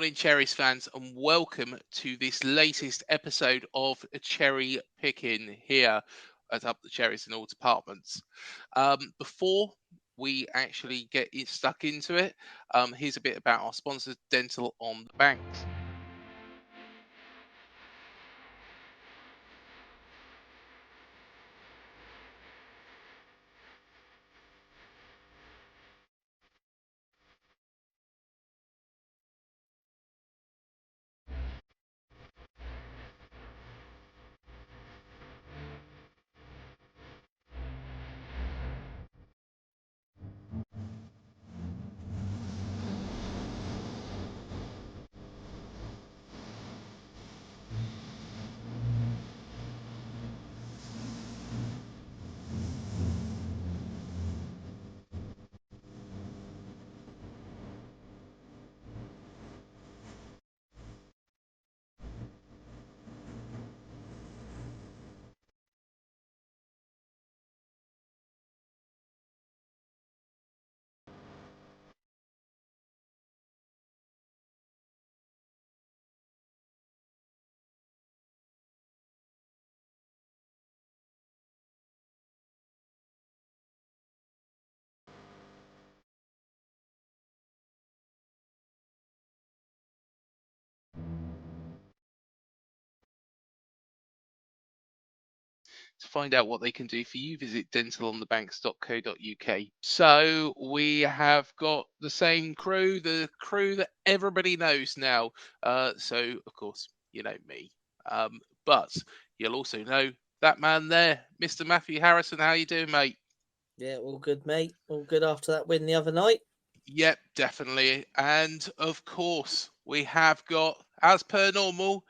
morning, Cherries fans, and welcome to this latest episode of Cherry Picking here at Up the Cherries in all departments. Before we actually get stuck into it, here's a bit about our sponsor, Dental on the Banks. To find out what they can do for you, visit dentalonthebanks.co.uk. So we have got the same crew, the crew that everybody knows now. So, of course, you know me. But you'll also know that man there, Mr. Matthew Harrison. How you doing, mate? Yeah, all good, mate. All good after that win the other night. Yep, definitely. And, of course, we have got, as per normal,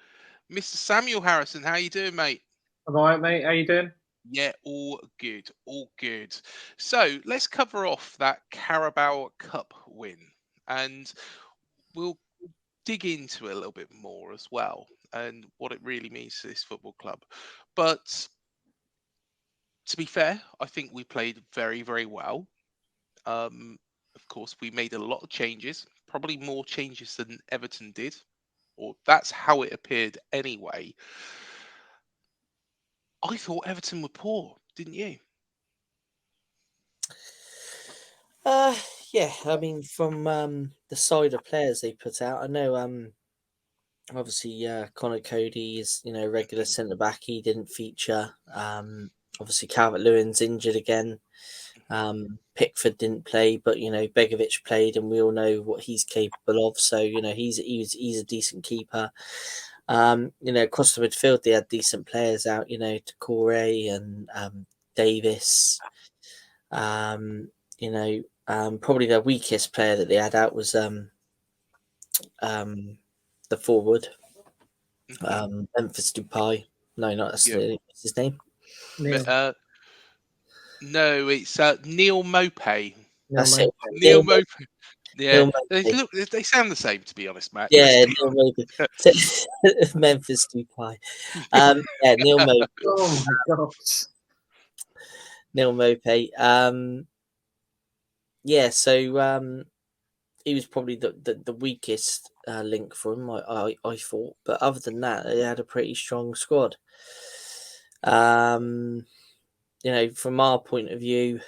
Mr. Samuel Harrison. How you doing, mate? I'm all right, mate. How you doing? Yeah, all good, all good. So let's cover off that Carabao Cup win, and we'll dig into it a little bit more as well, and what it really means to this football club. But to be fair, I think we played very, very well. Of course, we made a lot of changes, probably more changes than Everton did, or that's how it appeared anyway. I thought Everton were poor, didn't you? Yeah, I mean, from the side of players they put out, I know obviously Connor Cody is, regular centre back. He didn't feature. Obviously Calvert-Lewin's injured again. Pickford didn't play, but Begovic played, and we all know what he's capable of. So he's a decent keeper. Across the midfield they had decent players out. Decore and Davis. Probably the weakest player that they had out was the forward, Memphis Depay. No, not that's what's his name. Neil. No, it's Neil Mopay. That's it. Neil Mopay. Yeah, Neil they sound the same, to be honest, Matt. Yeah, Neil Mopay. Memphis Depay. Yeah, Neil Mopay. Oh my god. Neil Mopay. Yeah, so he was probably the weakest link for him, I thought. But other than that, they had a pretty strong squad. From our point of view,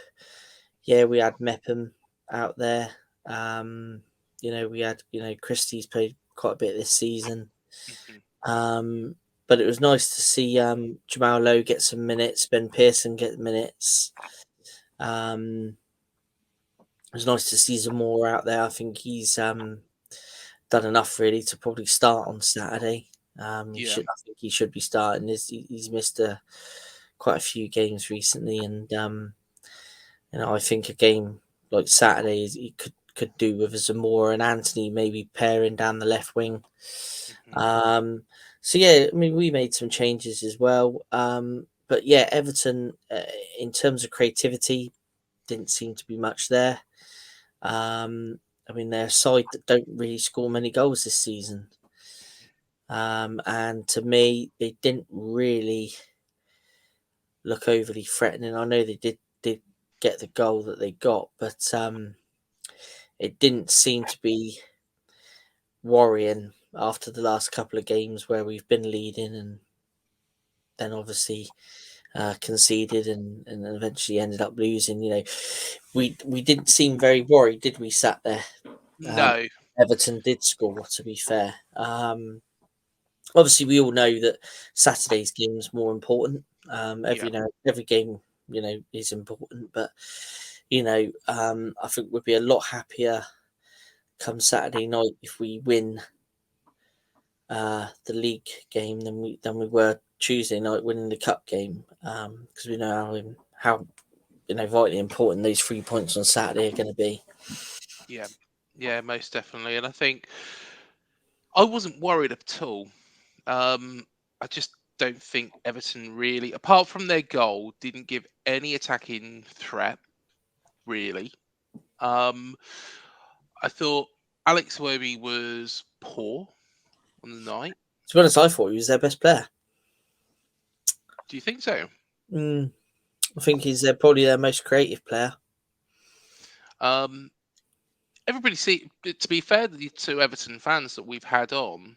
yeah, we had Mepham out there. We had, Christie's played quite a bit this season. But it was nice to see Jamal Lowe get some minutes, Ben Pearson get minutes. It was nice to see Zamora out there. I think he's done enough really to probably start on Saturday. I think he should be starting. He's missed quite a few games recently, and I think a game like Saturday he could do with a Zamora and Anthony maybe pairing down the left wing. So yeah, I mean we made some changes as well. But yeah, Everton in terms of creativity didn't seem to be much there. I mean, they're a side that don't really score many goals this season. And to me, they didn't really look overly threatening. I know they did get the goal that they got, but it didn't seem to be worrying after the last couple of games where we've been leading and then obviously conceded and eventually ended up losing. We didn't seem very worried, did we? Sat there. No. Everton did score, to be fair. Obviously, we all know that Saturday's game is more important. Every game, is important. But I think we'd be a lot happier come Saturday night if we win the league game than we were Tuesday night winning the cup game, because we know how vitally important those 3 points on Saturday are going to be. Yeah, most definitely. And I think I wasn't worried at all. I just don't think Everton really, apart from their goal, didn't give any attacking threat, really. I thought Alex Iwobi was poor on the night. To be honest, I thought he was their best player. Do you think so? I think he's probably their most creative player. Everybody to be fair to Everton fans that we've had on,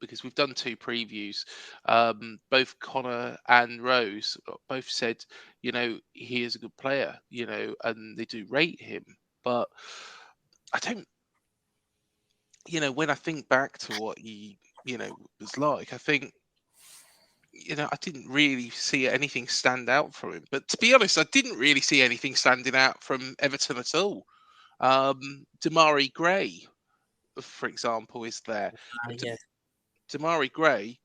because we've done 2 previews, both Connor and Rose both said, he is a good player, and they do rate him. But I don't, when I think back to what he, was like, I think, I didn't really see anything stand out from him. But to be honest, I didn't really see anything standing out from Everton at all. Damari Gray, for example, is there. Damari Gray,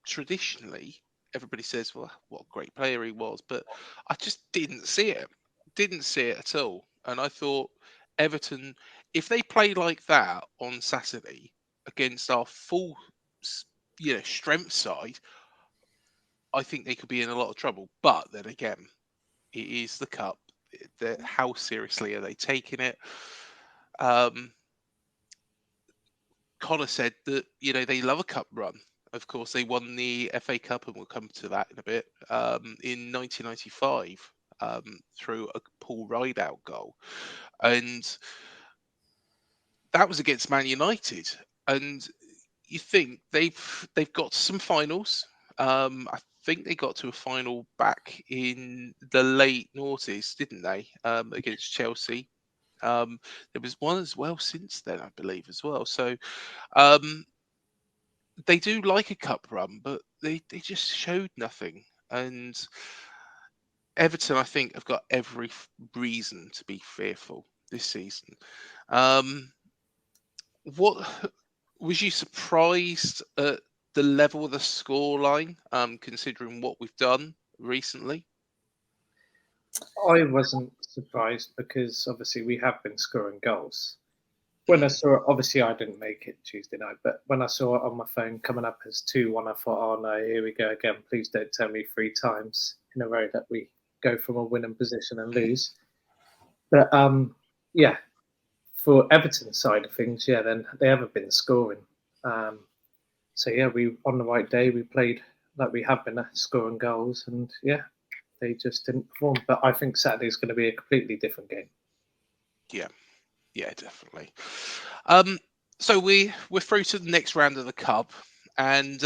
traditionally, everybody says, well, what a great player he was. But I just didn't see it. Didn't see it at all. And I thought Everton, if they play like that on Saturday against our full strength side, I think they could be in a lot of trouble. But then again, it is the cup. How seriously are they taking it? Connor said that they love a cup run. Of course, they won the FA Cup, and we'll come to that in a bit. In 1995, through a Paul Rideout goal, and that was against Man United. And you think they've got some finals. I think they got to a final back in the late noughties, didn't they? Against Chelsea. There was one as well since then, I believe, as well. So they do like a cup run, but they just showed nothing. And Everton, I think, have got every reason to be fearful this season. What was you surprised at the level of the scoreline, considering what we've done recently? I wasn't surprised because obviously we have been scoring goals. When I saw it, obviously I didn't make it Tuesday night, but when I saw it on my phone coming up as 2-1, I thought, oh no, here we go again. Please don't tell me 3 times in a row that we go from a winning position and lose. But yeah, for Everton's side of things, then they haven't been scoring. So yeah, we on the right day we played like we have been scoring goals, and yeah, they just didn't perform. But I think Saturday's going to be a completely different game. Yeah, definitely. So we're through to the next round of the cup, and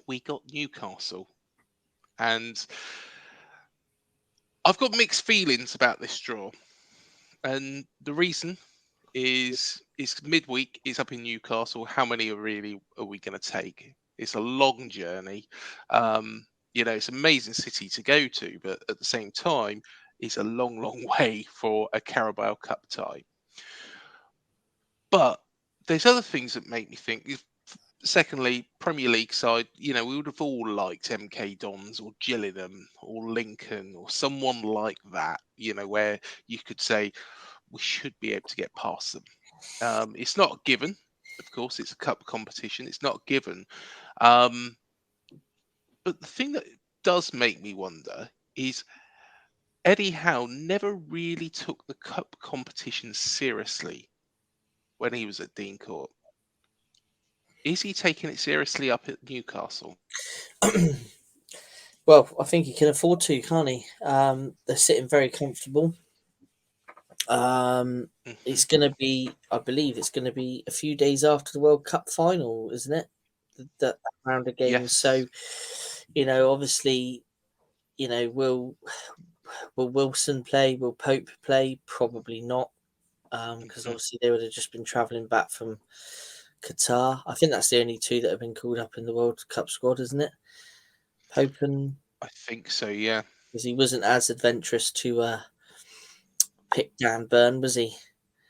we got Newcastle, and I've got mixed feelings about this draw, and the reason is midweek is up in Newcastle. How many are we going to take? It's a long journey. It's an amazing city to go to, but at the same time, it's a long, long way for a Carabao Cup tie. But there's other things that make me think. Secondly, Premier League side, we would have all liked MK Dons or Gillingham or Lincoln or someone like that, where you could say we should be able to get past them. It's not a given, of course, it's a cup competition. It's not a given. But the thing that does make me wonder is Eddie Howe never really took the cup competition seriously when he was at Dean Court. Is he taking it seriously up at Newcastle? Well, I think he can afford to, can't he? They're sitting very comfortable. It's going to be, I believe, it's going to be a few days after the World Cup final, isn't it? That round of games. Yes. So, obviously, will Wilson play? Will Pope play? Probably not, because obviously they would have just been travelling back from Qatar. I think that's the only two that have been called up in the World Cup squad, isn't it? Pope and I think so, yeah. because he wasn't as adventurous to pick Dan Burn, was he?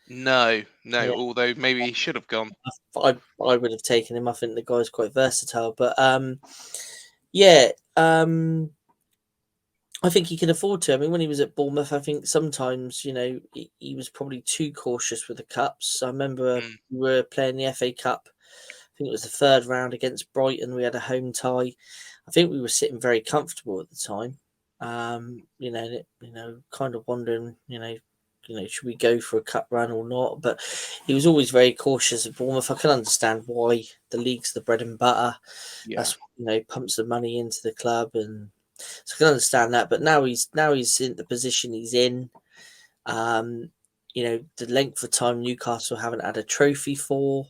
No, Yeah. although maybe he should have gone. I would have taken him. I think the guy's quite versatile, but yeah, I think he can afford to. I mean, when he was at Bournemouth, I think sometimes he was probably too cautious with the cups. I remember we were playing the FA Cup. I think it was the third round against Brighton. We had a home tie. I think we were sitting very comfortable at the time. Kind of wondering, should we go for a cup run or not? But he was always very cautious at Bournemouth. I can understand why. The league's the bread and butter. Yeah. That's pumps the money into the club, and so I can understand that. But now he's in the position he's in. The length of time Newcastle haven't had a trophy for.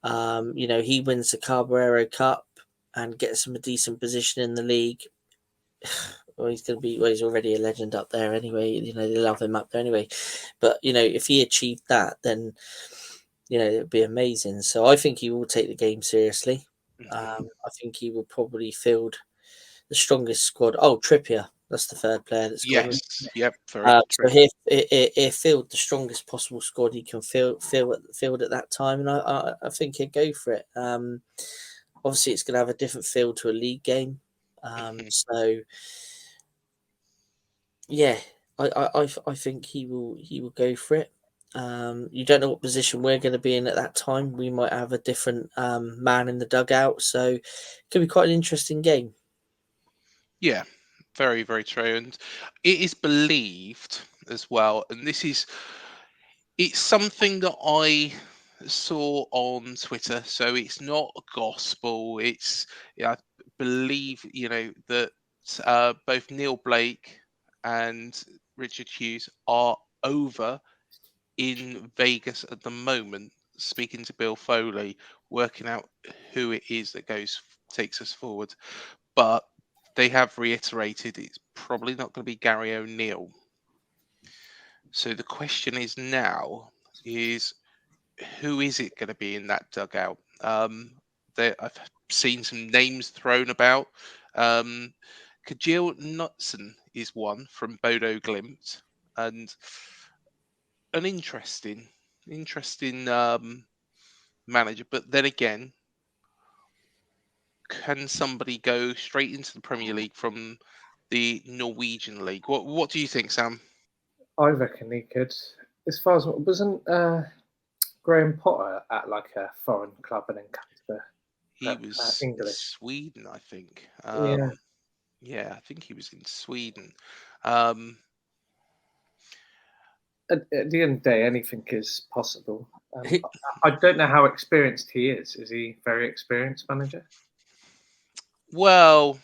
He wins the Carabao Cup and gets him a decent position in the league. Well, he's going to be. Well, he's already a legend up there anyway. They love him up there anyway. But if he achieved that, then it'd be amazing. So I think he will take the game seriously. I think he will probably field the strongest squad. Oh, Trippier, that's the third player that's gone. Yes, yep, very So he'll field the strongest possible squad he can field at that time, and I think he'll go for it. Obviously, it's going to have a different feel to a league game. So yeah, I think he will go for it. You don't know what position we're going to be in at that time. We might have a different man in the dugout, so it could be quite an interesting game. Yeah, very, very true. And it is believed as well, and it's something that I saw on Twitter, so it's not gospel. I believe, that both Neil Blake and Richard Hughes are over in Vegas at the moment, speaking to Bill Foley, working out who it is that takes us forward. But they have reiterated it's probably not going to be Gary O'Neill. So the question is now who is it going to be in that dugout? I've seen some names thrown about. Kajil Knutson is one from Bodo Glimt, and an interesting manager. But then again, can somebody go straight into the Premier League from the Norwegian league? What do you think, Sam? I reckon he could. As far as wasn't Graham Potter at like a foreign club and then come to He was English? in Sweden, I think. Yeah, I think he was in Sweden. At the end of the day, anything is possible. I don't know how experienced he is. Is he very experienced manager? Well,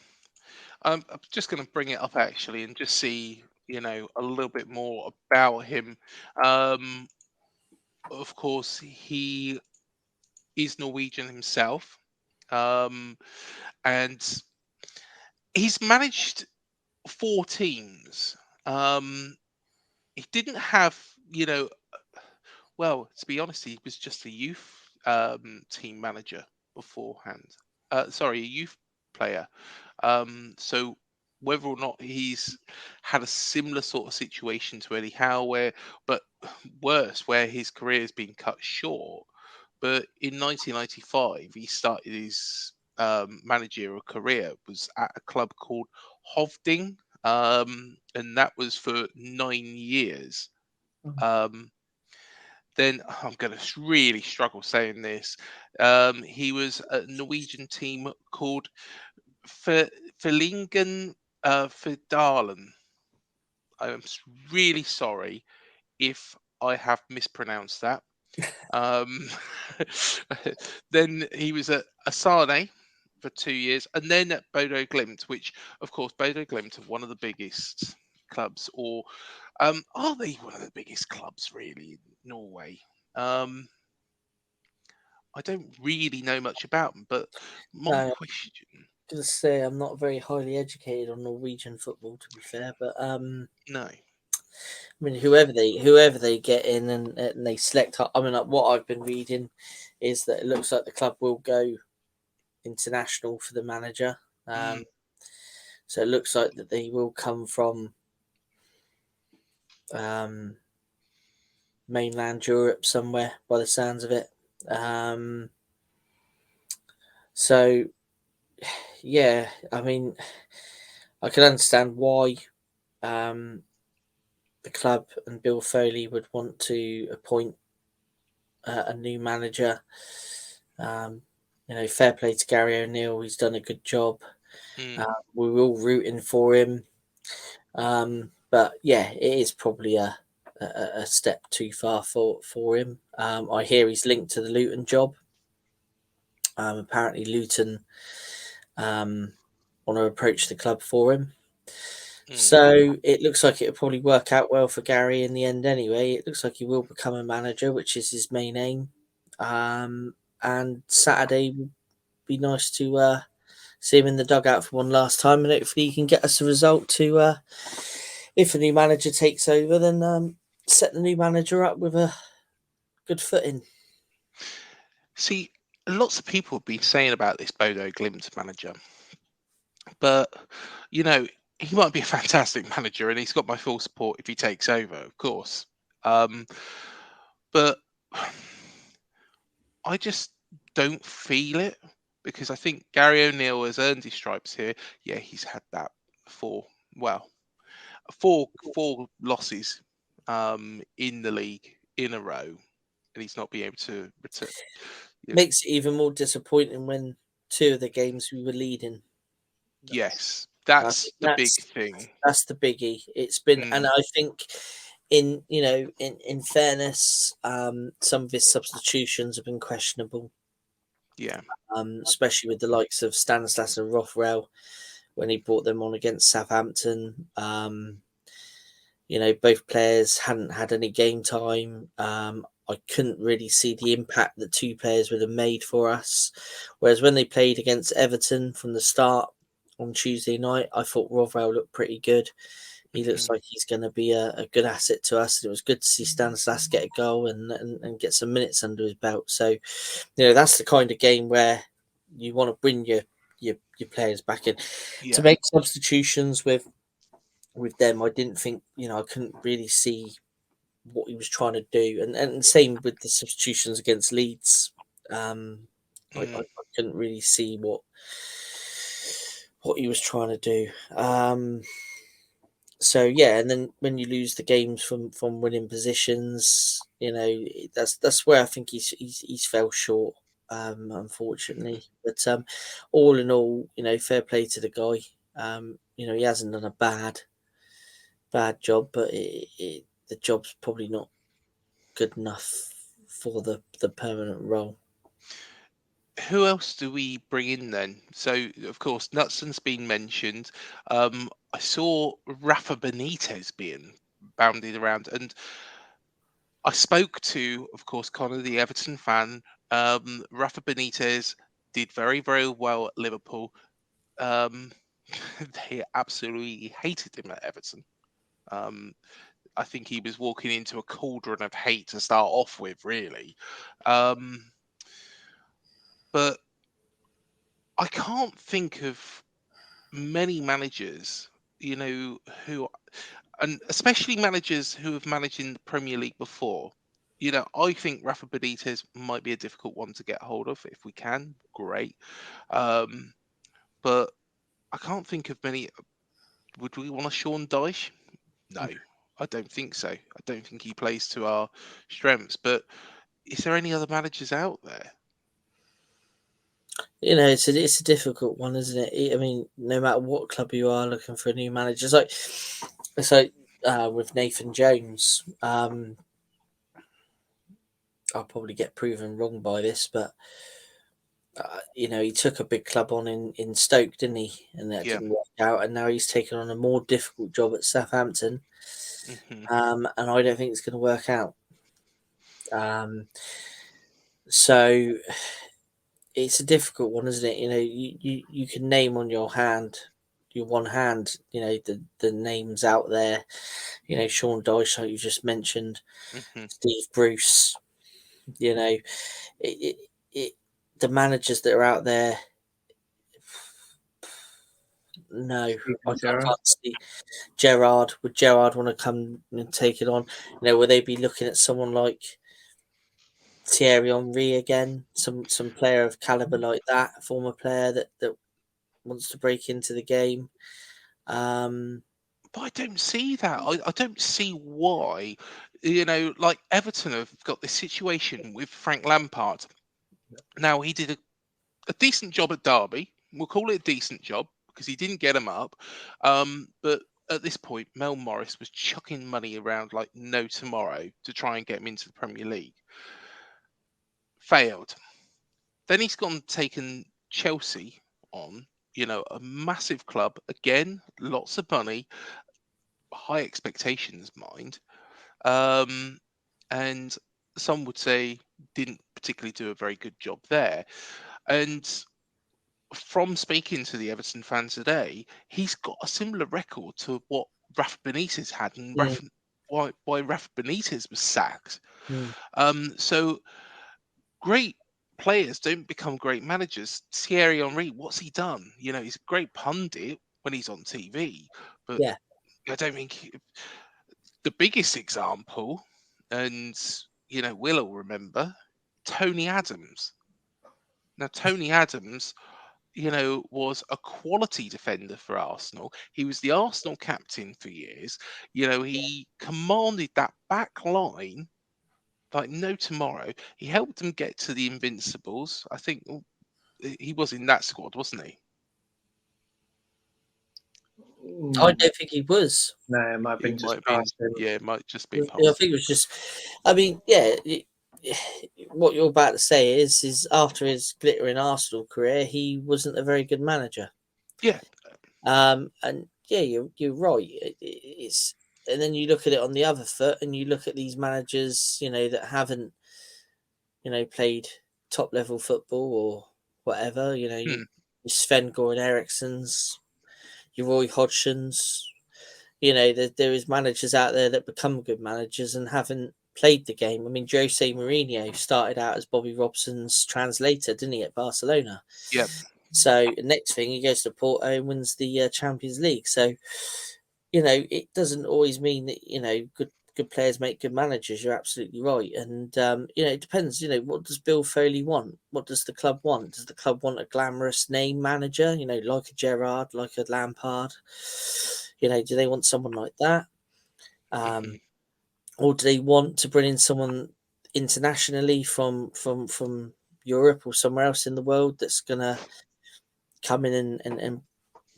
I'm just going to bring it up actually and just see, a little bit more about him. Of course, he is Norwegian himself, and he's managed 4 teams. He didn't have, well, to be honest, he was just a youth team manager beforehand. Sorry, a youth player. So whether or not he's had a similar sort of situation to Eddie Howe, but worse, where his career has been cut short. But in 1995, he started his managerial career was at a club called Hovding, and that was for 9 years. Then I'm going to really struggle saying this. He was a Norwegian team called Fellingen Fidalen. I'm really sorry if I have mispronounced that. Then he was at Asane for 2 years, and then at Bodo Glimt, which, of course, Bodo Glimt are one of the biggest clubs, or Are they one of the biggest clubs really in Norway? I don't really know much about them, but my No, question. to say I'm not very highly educated on Norwegian football, to be fair. But No. I mean, whoever they get in and they select. I mean, like, what I've been reading is that it looks like the club will go international for the manager. Mm, So it looks like that they will come from um, mainland Europe somewhere, by the sounds of it. So yeah, I mean, I can understand why the club and Bill Foley would want to appoint a new manager. Fair play to Gary O'Neill. He's done a good job. mm, We're all rooting for him. But yeah, it is probably a step too far for him. I hear he's linked to the Luton job. Apparently, Luton want to approach the club for him. mm. So it looks like it'll probably work out well for Gary in the end anyway. It looks like he will become a manager, which is his main aim. And Saturday would be nice to see him in the dugout for one last time, and hopefully he can get us a result to, if a new manager takes over, then set the new manager up with a good footing. See, lots of people have been saying about this Bodo Glimt manager, but you know, he might be a fantastic manager, and he's got my full support if he takes over, of course. But I just don't feel it because I think Gary O'Neill has earned his stripes here. Yeah, he's had that four losses in the league in a row, and he's not been able to return. Makes it even more disappointing when two of the games we were leading. Yes, I that's think the big thing. that's the biggie. It's been, and Mm, I think in fairness, some of his substitutions have been questionable. yeah. Especially with the likes of Stanislas and Rothwell when he brought them on against Southampton. Both players hadn't had any game time. I couldn't really see the impact that two players would have made for us. Whereas when they played against Everton from the start on Tuesday night, I thought Rothwell looked pretty good. He looks Mhm. like he's going to be a good asset to us. And it was good to see Stanislas get a goal and get some minutes under his belt. So, that's the kind of game where you want to bring your players back in. To Yeah. make substitutions with them, I didn't think, I couldn't really see what he was trying to do. And same with the substitutions against Leeds. I Mm, couldn't really see what he was trying to do. So yeah, and then when you lose the games from winning positions, that's where I think he's fell short, unfortunately. But all in all, fair play to the guy. He hasn't done a bad job, but the job's probably not good enough for the permanent role. who else do we bring in then? So, of course, Nutson's been mentioned. I saw Rafa Benitez being bounded around, and I spoke to, of course, Connor, the Everton fan. Rafa Benitez did very, very well at Liverpool. Um, they absolutely hated him at Everton. Um, I think he was walking into a cauldron of hate to start off with, really. Um, but I can't think of many managers, who, and especially managers who have managed in the Premier League before. I think Rafa Benitez might be a difficult one to get hold of. If we can, great. Um, but I can't think of many. Would we want a Sean Dyche? No, I don't think so. I don't think he plays to our strengths. But is there any other managers out there? It's a difficult one, isn't it? I mean, no matter what club you are looking for a new manager, it's like with Nathan Jones. I'll probably get proven wrong by this, but he took a big club on in Stoke, didn't he? And that Yeah. didn't work out, and now he's taken on a more difficult job at Southampton. and I don't think it's going to work out. So it's a difficult one, isn't it? You know, you can name on your one hand, you know, the names out there. You know, Sean Dyche, like you just mentioned, Steve Bruce. You know, the managers that are out there. No, I can't see Gerrard. Would Gerrard want to come and take it on? You know, will they be looking at someone like Thierry Henry again? Some player of caliber like that, a former player that wants to break into the game. But I don't see that. I don't see why. You know, like Everton have got this situation with Frank Lampard. Now, he did a decent job at Derby. We'll call it a decent job because he didn't get him up. But at this point, Mel Morris was chucking money around like no tomorrow to try and get him into the Premier League. Failed. Then he's gone and taken Chelsea on, you know, a massive club. Again, lots of money, high expectations, mind. And some would say didn't particularly do a very good job there. And from speaking to the Everton fans today, he's got a similar record to what Rafa Benitez had, and why Rafa Benitez was sacked. So great players don't become great managers. Thierry Henry, what's he done? You know, he's a great pundit when he's on TV, but I don't think the biggest example, and you know, we'll all remember Tony Adams. Now, Tony Adams, you know, was a quality defender for Arsenal. He was the Arsenal captain for years. You know, he commanded that back line like no tomorrow. He helped them get to the Invincibles. I think he was in that squad, wasn't he? I don't think he was. No, it might have been just past him. Yeah, it might just be past. I think it was just. I mean, yeah. What you're about to say is after his glittering Arsenal career, he wasn't a very good manager. Yeah. And yeah, you're right. It's and then you look at it on the other foot, and you look at these managers, you know, that haven't, you know, played top level football or whatever. You know, your Sven Goran Erikssons, your Roy Hodgsons. You know, there is managers out there that become good managers and haven't played the game. I mean, Jose Mourinho started out as Bobby Robson's translator, didn't he, at Barcelona? Yep. So next thing, he goes to Porto and wins the Champions League. So, you know, it doesn't always mean that, you know, good players make good managers. You're absolutely right. And, you know, it depends, you know, what does Bill Foley want? What does the club want? Does the club want a glamorous name manager, you know, like a Gerrard, like a Lampard? You know, do they want someone like that? Or do they want to bring in someone internationally from Europe or somewhere else in the world that's going to come in and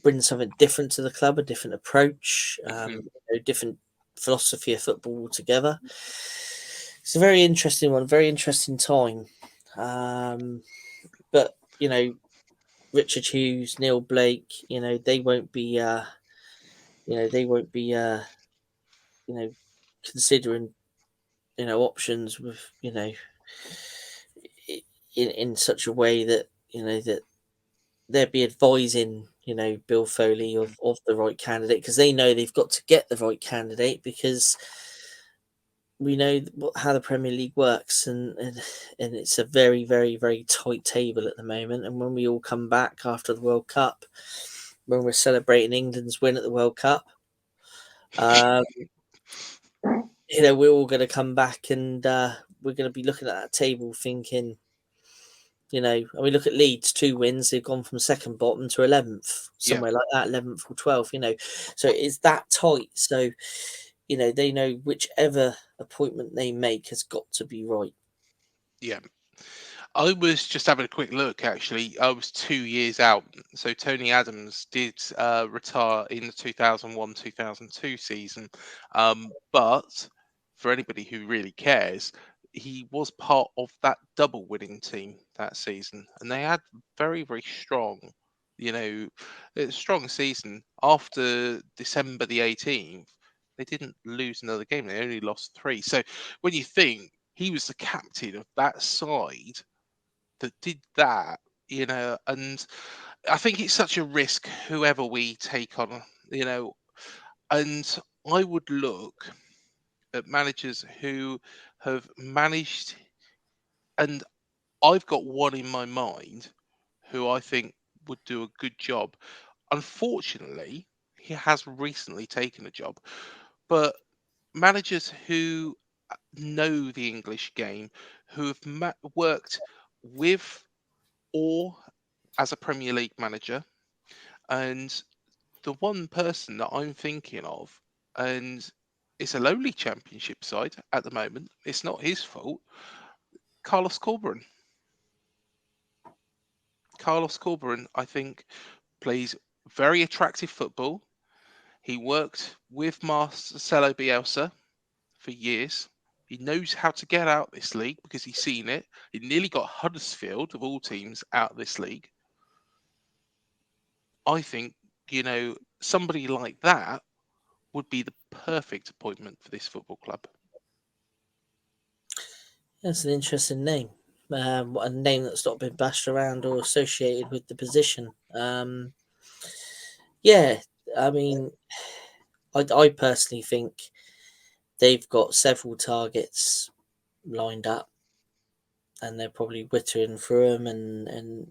bring something different to the club, a different approach, you know, different philosophy of football altogether? It's a very interesting one, very interesting time. But, you know, Richard Hughes, Neil Blake, you know, they won't be, you know, considering, you know, options with, you know, in such a way that, you know, that they'd be advising, you know, Bill Foley of the right candidate, because they know they've got to get the right candidate, because we know how the Premier League works, and it's a very, very, very tight table at the moment. And when we all come back after the World Cup, when we're celebrating England's win at the World Cup, you know, we're all going to come back and we're going to be looking at that table thinking, you know, I mean, look at Leeds, 2 wins. They've gone from second bottom to 11th, somewhere like that, 11th or 12th, you know. So it's that tight. So, you know, they know whichever appointment they make has got to be right. Yeah. I was just having a quick look, actually. I was 2 years out. So Tony Adams did retire in the 2001-2002 season. But for anybody who really cares, he was part of that double winning team that season. And they had very, very strong, you know, strong season. After December the 18th, They didn't lose another game. They only lost 3. So when you think he was the captain of that side that did that, and I think it's such a risk whoever we take on, and I would look at managers who have managed, and I've got one in my mind who I think would do a good job. Unfortunately, he has recently taken a job, but managers who know the English game, who have worked with or as a Premier League manager, and the one person that I'm thinking of, and it's a lowly Championship side at the moment. It's not his fault. Carlos Corberan. Carlos Corberan, I think, plays very attractive football. He worked with Marcelo Bielsa for years. He knows how to get out this league because he's seen it. He nearly got Huddersfield, of all teams, out of this league. I think, somebody like that would be the perfect appointment for this football club. That's an interesting name. A name that's not been bashed around or associated with the position. Yeah, I mean, I personally think they've got several targets lined up, and they're probably whittling through them and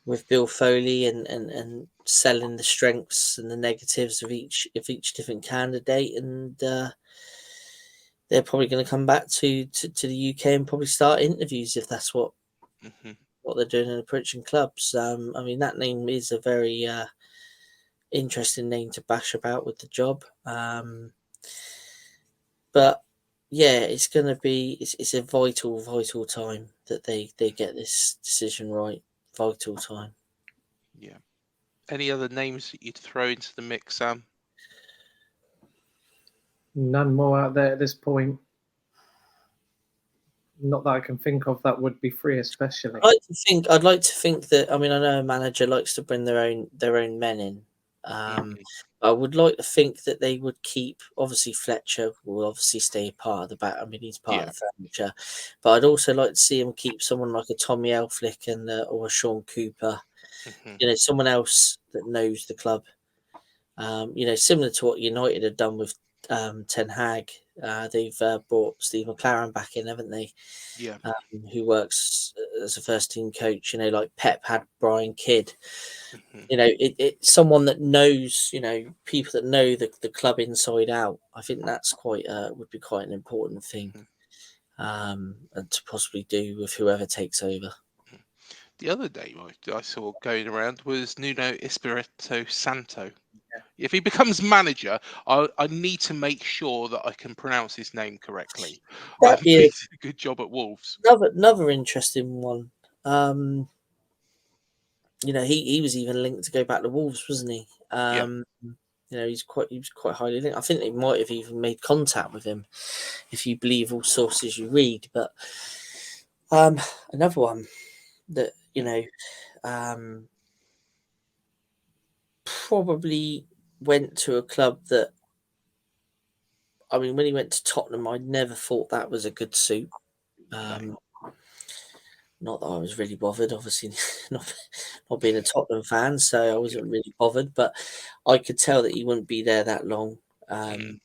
with Bill Foley and selling the strengths and the negatives of each different candidate, and they're probably going to come back to the UK and probably start interviews if that's what they're doing in approaching clubs. I mean, that name is a very interesting name to bash about with the job. But yeah, it's going to be it's a vital time that they get this decision right. Vital time. Yeah. Any other names that you'd throw into the mix, Sam? None more out there at this point. Not that I can think of that would be free, especially. I'd like to think that. I mean, I know a manager likes to bring their own men in. I would like to think that they would keep. Obviously, Fletcher will obviously stay part of the back. I mean, he's part of the furniture. But I'd also like to see him keep someone like a Tommy Elflick and or a Sean Cooper. Someone else that knows the club. Similar to what United have done with Ten Hag. They've brought Steve McLaren back in, haven't they? Yeah. Who works as a first team coach, like Pep had Brian Kidd. It's someone that knows, people that know the club inside out. I think that's would be quite an important thing and to possibly do with whoever takes over. The other name I saw going around was Nuno Espirito Santo. If he becomes manager, I need to make sure that I can pronounce his name correctly. That'd be a good job at Wolves. Another interesting one. He was even linked to go back to Wolves, wasn't he? He was quite highly linked. I think they might have even made contact with him, if you believe all sources you read. But another one that probably went to a club that, I mean, when he went to Tottenham, I never thought that was a good suit. Not that I was really bothered, obviously, not being a Tottenham fan, so I wasn't really bothered. But I could tell that he wouldn't be there that long. I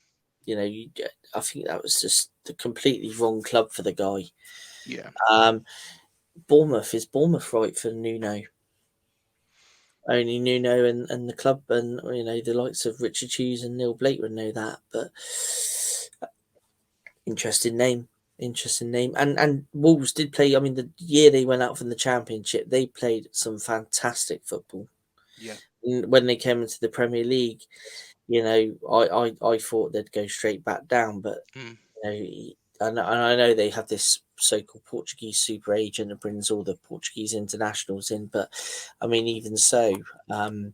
think that was just the completely wrong club for the guy. Yeah. Bournemouth right for Nuno? Only Nuno and the club, and the likes of Richard Hughes and Neil Blake would know that. But interesting name. And Wolves did play. I mean, the year they went out from the Championship, they played some fantastic football. Yeah. When they came into the Premier League, I thought they'd go straight back down, but I know they have this so-called Portuguese super agent that brings all the Portuguese internationals in, but I mean, even so, the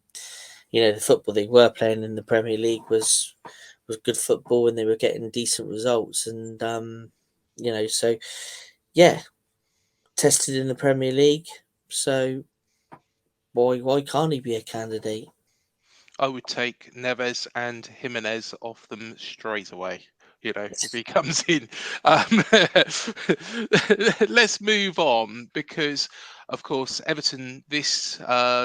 football they were playing in the Premier League was good football, and they were getting decent results, and so yeah, tested in the Premier League. So why can't he be a candidate? I would take Neves and Jimenez off them straight away. You know, if he comes in. Let's move on because, of course, Everton this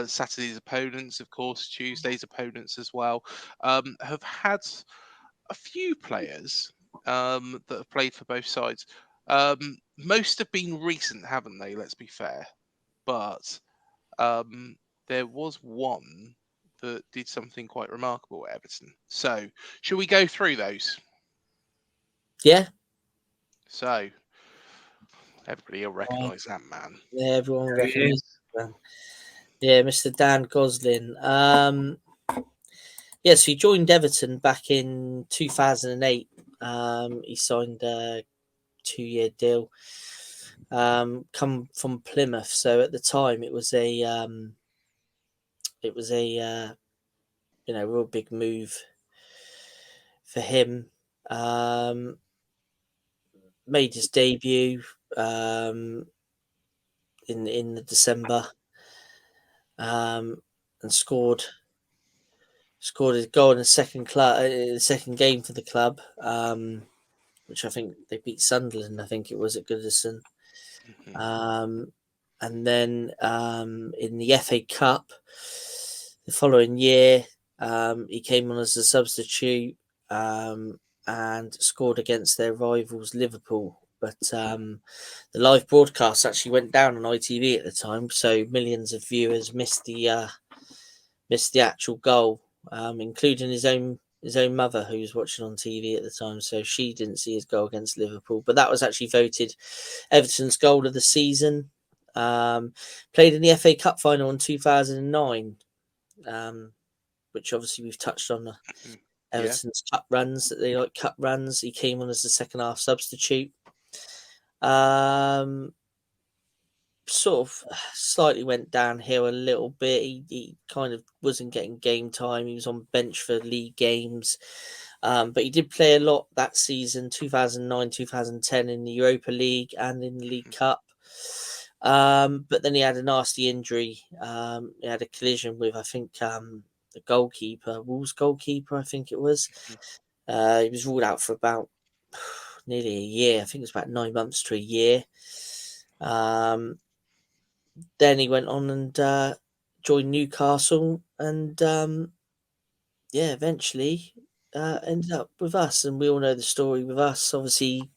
Saturday's opponents, of course, Tuesday's opponents as well, have had a few players that have played for both sides. Most have been recent, haven't they? Let's be fair. But there was one that did something quite remarkable at Everton. So, shall we go through those? Yeah. So, everybody will recognise that man. Yeah, everyone There he recognises is. him. Yeah, Mr. Dan Gosling. So he joined Everton back in 2008. He signed a 2-year deal. Come from Plymouth, so at the time it was a real big move for him. Made his debut in the December, and scored his goal in the second game for the club, which I think they beat Sunderland. I think it was at Goodison. And then in the FA Cup the following year, he came on as a substitute and scored against their rivals Liverpool. But the live broadcast actually went down on ITV at the time, so millions of viewers missed the actual goal, including his own mother, who was watching on TV at the time. So she didn't see his goal against Liverpool, but that was actually voted Everton's goal of the season. Played in the FA Cup final in 2009, which obviously we've touched on. Everton's cup runs, that they like cup runs. He came on as a second half substitute. Sort of slightly went downhill a little bit. He kind of wasn't getting game time. He was on bench for league games. But he did play a lot that season, 2009, 2010 in the Europa League and in the League Cup. But then he had a nasty injury. He had a collision with, I think, the goalkeeper, Wolves goalkeeper, I think it was. He was ruled out for about nearly a year. I think it was about 9 months to a year. Then he went on and joined Newcastle, and eventually ended up with us. And we all know the story with us. Obviously,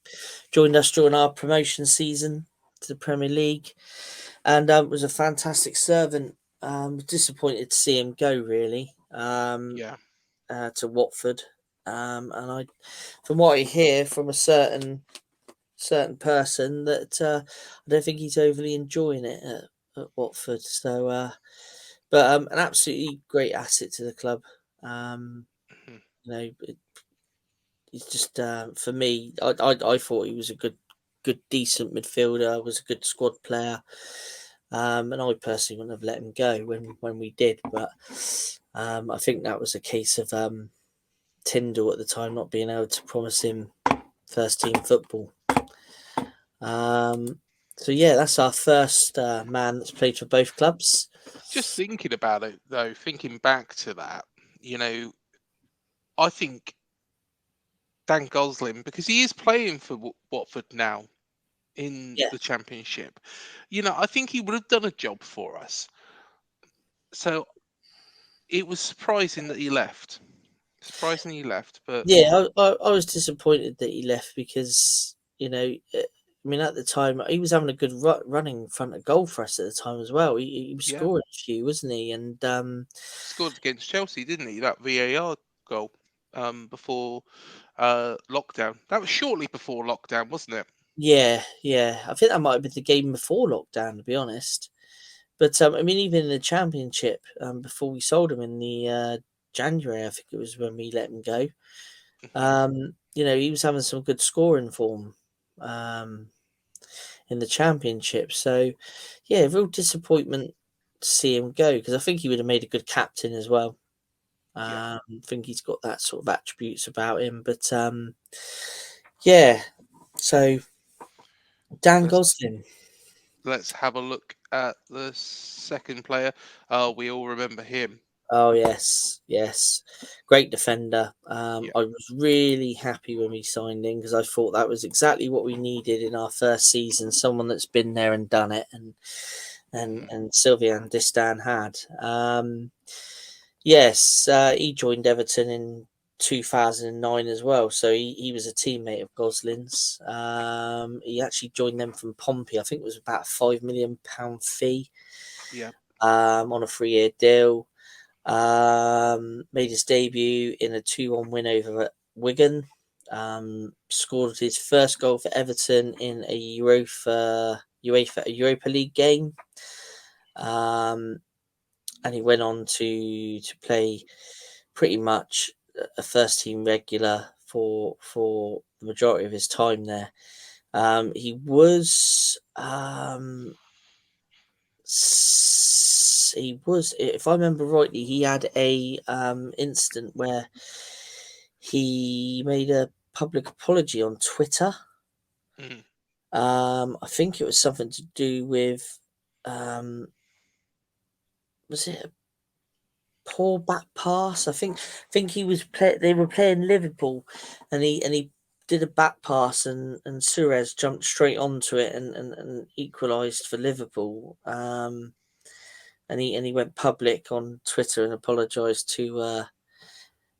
joined us during our promotion season to the Premier League, and was a fantastic servant. Disappointed to see him go, really. To Watford, and I, from what I hear from a certain person, that I don't think he's overly enjoying it at Watford. So, but an absolutely great asset to the club. He's just for me. I thought he was a good, decent midfielder. Was a good squad player. And I personally wouldn't have let him go when we did, but I think that was a case of Tyndall at the time not being able to promise him first team football. So yeah, that's our first man that's played for both clubs. Just thinking about it though, thinking back to that, I think Dan Gosling, because he is playing for Watford now in the Championship, I think he would have done a job for us. So it was surprising that he left. But yeah, I was disappointed that he left because at the time he was having a good running in front of goal for us at the time as well. He was scoring a few, wasn't he? And scored against Chelsea, didn't he? That VAR goal before lockdown. That was shortly before lockdown, wasn't it? Yeah. I think that might have been the game before lockdown, to be honest. But even in the Championship, before we sold him in the January, I think it was when we let him go. He was having some good scoring form in the Championship. So, yeah, real disappointment to see him go, because I think he would have made a good captain as well. I think he's got that sort of attributes about him. But so Dan Gosling. Let's have a look at the second player. We all remember him. Oh yes, yes, great defender. Yeah. I was really happy when we signed in because I thought that was exactly what we needed in our first season. Someone that's been there and done it, and Sylvian Distan had. Yes, he joined Everton in 2009 as well. So he was a teammate of Goslin's. He actually joined them from Pompey. I think it was about a £5 million fee. Yeah. On a 3-year deal. Made his debut in a 2-1 win over at Wigan. Scored his first goal for Everton in a Europa League game. And he went on to play pretty much a first team regular for the majority of his time there. He was if I remember rightly, he had a incident where he made a public apology on Twitter. Mm. I think it was something to do with was it a poor back pass? I think he was they were playing Liverpool, and he did a back pass, and Suarez jumped straight onto it and equalised for Liverpool. And he went public on Twitter and apologised to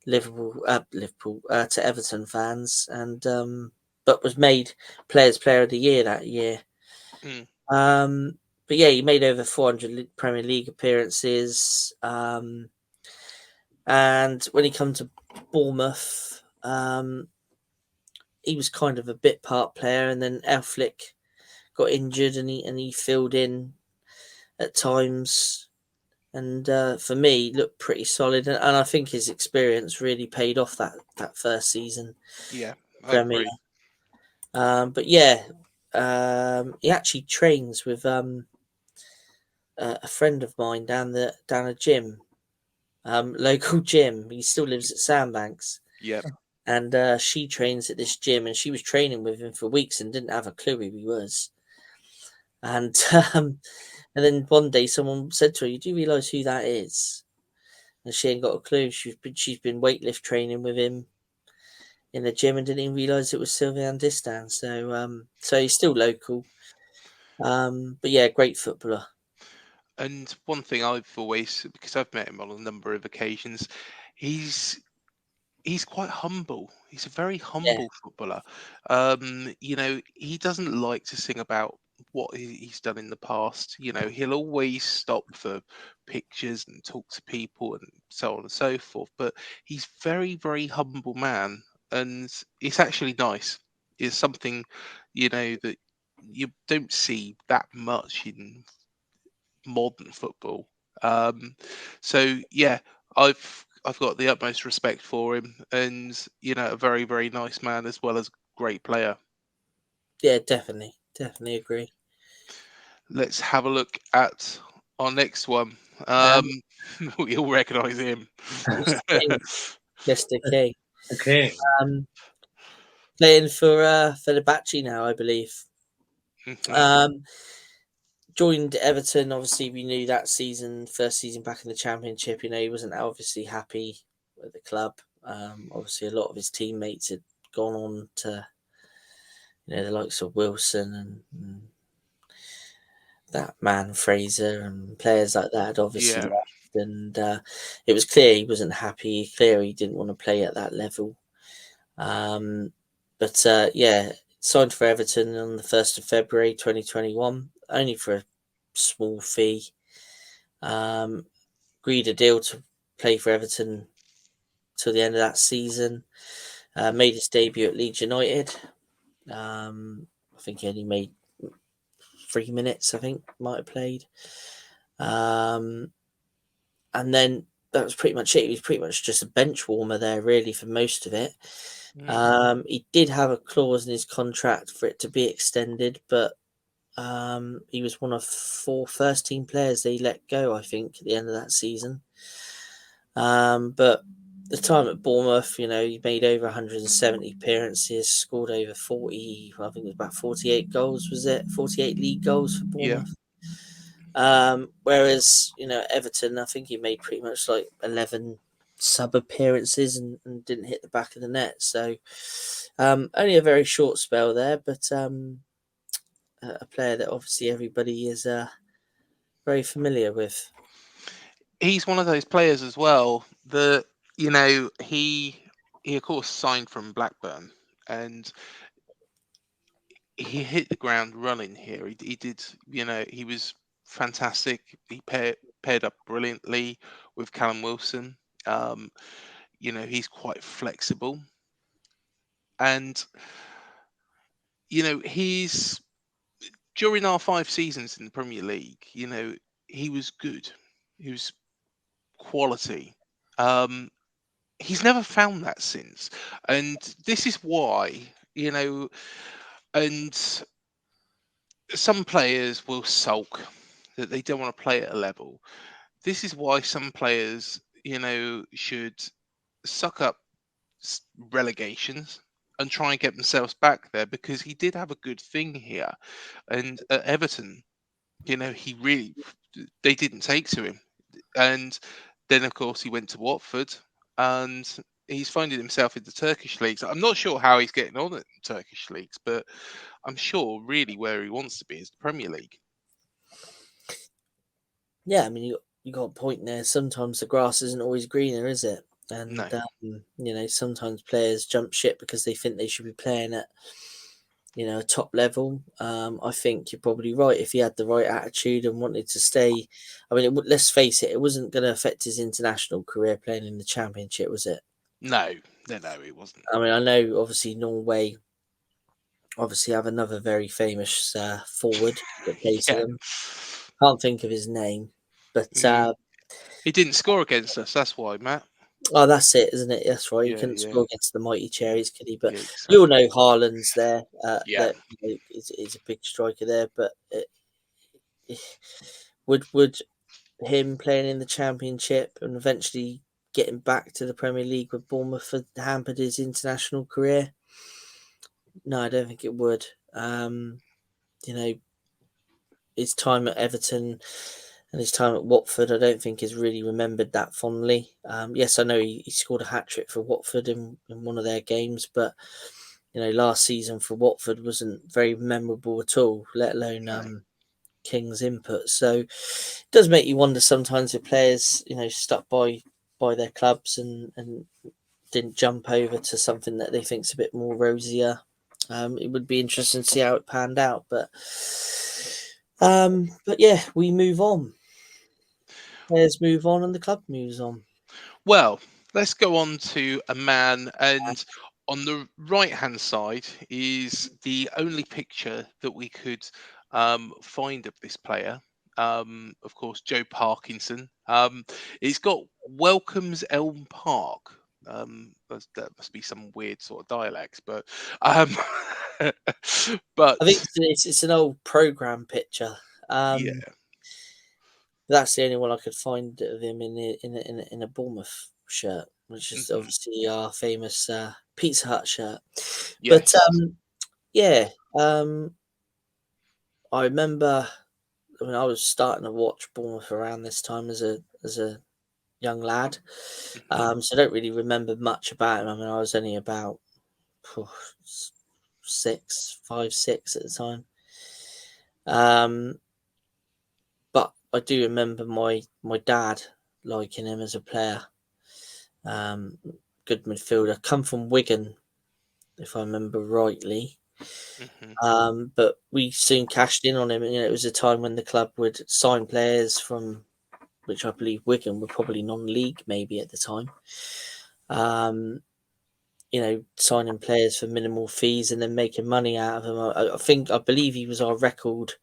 Liverpool to Everton fans, and but was made Player of the Year that year. Mm. But yeah, he made over 400 Premier League appearances. And when he came to Bournemouth, he was kind of a bit part player, and then Elflick got injured, and he filled in at times. And for me, looked pretty solid, and I think his experience really paid off that first season. Yeah. I Premier. agree. But yeah, he actually trains with a friend of mine down a gym, local gym. He still lives at Sandbanks, Yeah. and she trains at this gym, and she was training with him for weeks and didn't have a clue who he was. And and then one day someone said to her, "You do realise who that is?" And she ain't got a clue. She's been weightlift training with him in the gym and didn't even realise it was Sylvian Distan. So he's still local. But yeah, great footballer. And one thing I've always, because I've met him on a number of occasions, he's quite humble. He's a very Yeah, humble footballer. He doesn't like to sing about what he's done in the past. He'll always stop for pictures and talk to people and so on and so forth. But he's very, very humble man, and it's actually nice. It's something, that you don't see that much in modern football. So yeah, I've got the utmost respect for him, and a very, very nice man as well as great player. yeah, definitely agree. Let's have a look at our next one. Um, We all recognise him. Mr. King, Okay. um, playing for the Bacci now, I believe. Mhm. Um, joined Everton. Obviously, we knew that season, first season back in the Championship. He wasn't obviously happy with the club. Obviously, a lot of his teammates had gone on to, the likes of Wilson and that man Fraser and players like that had obviously Yeah, left, and it was clear he wasn't happy. Clear he didn't want to play at that level. But yeah, signed for Everton on the 1st of February 2021, only for a small fee. Agreed a deal to play for Everton till the end of that season. Made his debut at Leeds United. I think he only made 3 minutes. I think might have played. And then that was pretty much it. He was pretty much just a bench warmer there, really, for most of it. He did have a clause in his contract for it to be extended, but he was one of 4 first team players they let go, I think, at the end of that season. But the time at Bournemouth, he made over 170 appearances, scored over 40, I think it was about 48 goals, was it? 48 league goals for yeah. Bournemouth. Whereas, Everton, I think he made pretty much like 11 sub appearances and didn't hit the back of the net. So only a very short spell there, but a player that obviously everybody is very familiar with. He's one of those players as well that, he of course signed from Blackburn, and he hit the ground running here. He did, he was fantastic. He paired up brilliantly with Callum Wilson. He's quite flexible, and he's during our 5 seasons in the Premier League. He was good. He was quality. He's never found that since, and this is why. And some players will sulk that they don't want to play at a level. This is why some players, should suck up relegations and try and get themselves back there, because he did have a good thing here. And at Everton, they didn't take to him. And then, of course, he went to Watford, and he's finding himself in the Turkish leagues. I'm not sure how he's getting on in Turkish leagues, but I'm sure really where he wants to be is the Premier League. Yeah, I mean, you got a point there. Sometimes the grass isn't always greener, is it? And No. Sometimes players jump ship because they think they should be playing at a top level. I think you're probably right. If he had the right attitude and wanted to stay, I mean, let's face it, it wasn't going to affect his international career playing in the Championship, was it? No, it wasn't. I mean, I know obviously Norway obviously have another very famous forward that plays for them. Can't think of his name, but he didn't score against us. That's why, Matt. Oh, that's it, isn't it? That's right. He Yeah, couldn't yeah. score against the mighty Cherries, could he? But Yeah, exactly. you all know Haaland's there. Yeah. That is a big striker there. But would him playing in the Championship and eventually getting back to the Premier League with Bournemouth have hampered his international career? No, I don't think it would. His time at Everton and his time at Watford, I don't think is really remembered that fondly. Yes, I know he scored a hat-trick for Watford in one of their games, but last season for Watford wasn't very memorable at all, let alone King's input. So it does make you wonder sometimes if players, stuck by their clubs and didn't jump over to something that they think's a bit more rosier. It would be interesting to see how it panned out, but yeah, we move on. Players move on and the club moves on. Well, let's go on to a man, and on the right-hand side is the only picture that we could find of this player. Of course, Joe Parkinson. It's got Welcomes Elm Park. That must be some weird sort of dialect, but but I think it's an old program picture. yeah. That's the only one I could find of him in a Bournemouth shirt, which is obviously our famous Pizza Hut shirt. Yes. But yeah, I remember when I was starting to watch Bournemouth around this time as a young lad. So I don't really remember much about him. I mean, I was only about 5, 6 at the time. But I do remember my dad liking him as a player. Good midfielder. Come from Wigan, if I remember rightly. But we soon cashed in on him. It was a time when the club would sign players from, which I believe Wigan were probably non-league maybe at the time. Signing players for minimal fees and then making money out of them. I believe he was our record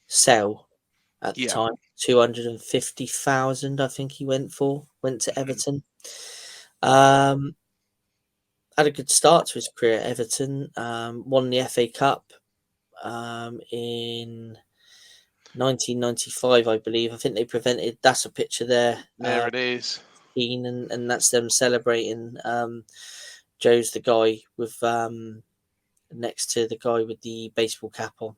sell at the time. 250,000, I think he went to Everton. Had a good start to his career at Everton. Won the FA Cup in 1995, I believe. I think they prevented. That's a picture there. There it is. And that's them celebrating. Joe's the guy with next to the guy with the baseball cap on.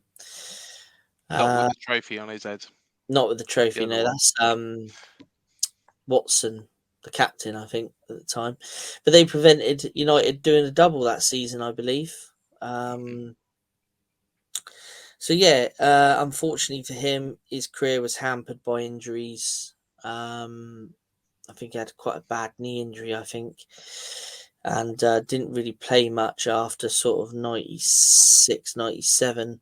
Not with the trophy on his head. Not with the trophy, The no. other one. That's Watson, the captain, I think, at the time. But they prevented United doing a double that season, I believe. So yeah, unfortunately for him, his career was hampered by injuries. I think he had quite a bad knee injury, I think, and didn't really play much after sort of 96, 97.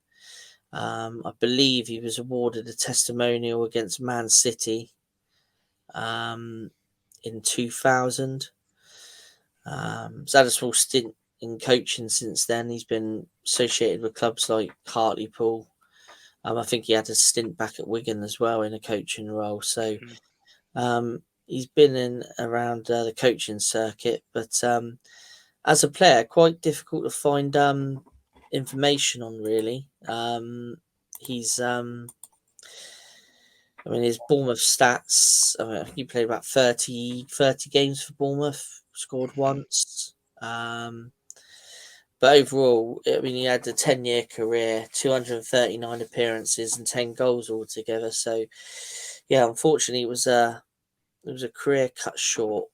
I believe he was awarded a testimonial against Man City in 2000. He's had a small stint in coaching since then. He's been associated with clubs like Hartlepool. I think he had a stint back at Wigan as well in a coaching role. So he's been in around the coaching circuit, but as a player, quite difficult to find information on. Really, he's I mean, his Bournemouth stats, I think he played about 30 games for Bournemouth, scored once. But overall, I mean, he had a 10-year career, 239 appearances and 10 goals altogether. So, yeah, unfortunately, it was a career cut short.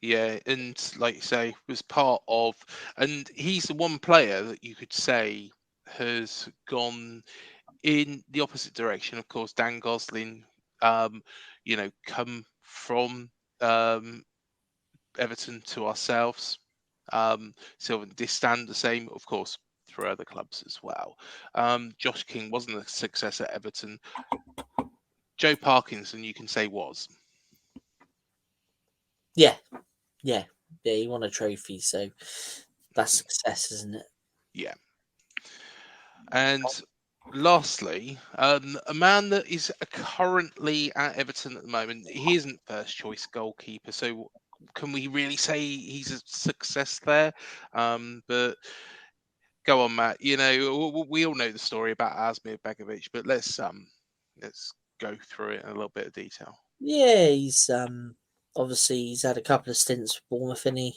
Yeah, and like you say, was part of, and he's the one player that you could say has gone in the opposite direction. Of course, Dan Gosling, come from Everton to ourselves. Sylvain Distin, the same, of course, for other clubs as well. Josh King wasn't a success at Everton. Joe Parkinson, you can say, was. Yeah. He won a trophy, so that's success, isn't it? Yeah. And lastly, a man that is currently at Everton at the moment, he isn't first choice goalkeeper, so can we really say he's a success there? But go on, Matt. We all know the story about Asmir Begovic, but let's go through it in a little bit of detail. Yeah, he's obviously he's had a couple of stints with Bournemouth, and he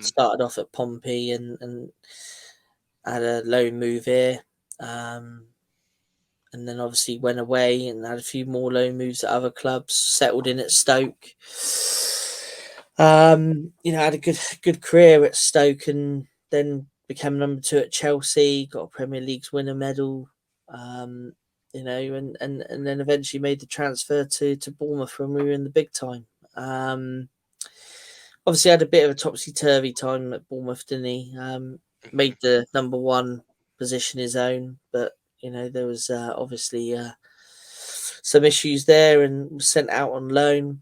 started off at Pompey and had a loan move here. And then obviously went away and had a few more loan moves at other clubs, settled in at Stoke. Had a good career at Stoke and then became number 2 at Chelsea, got a Premier League's winner medal, and then eventually made the transfer to Bournemouth when we were in the big time. Obviously had a bit of a topsy-turvy time at Bournemouth, didn't he? Made the number 1 position his own, but there was obviously some issues there and was sent out on loan.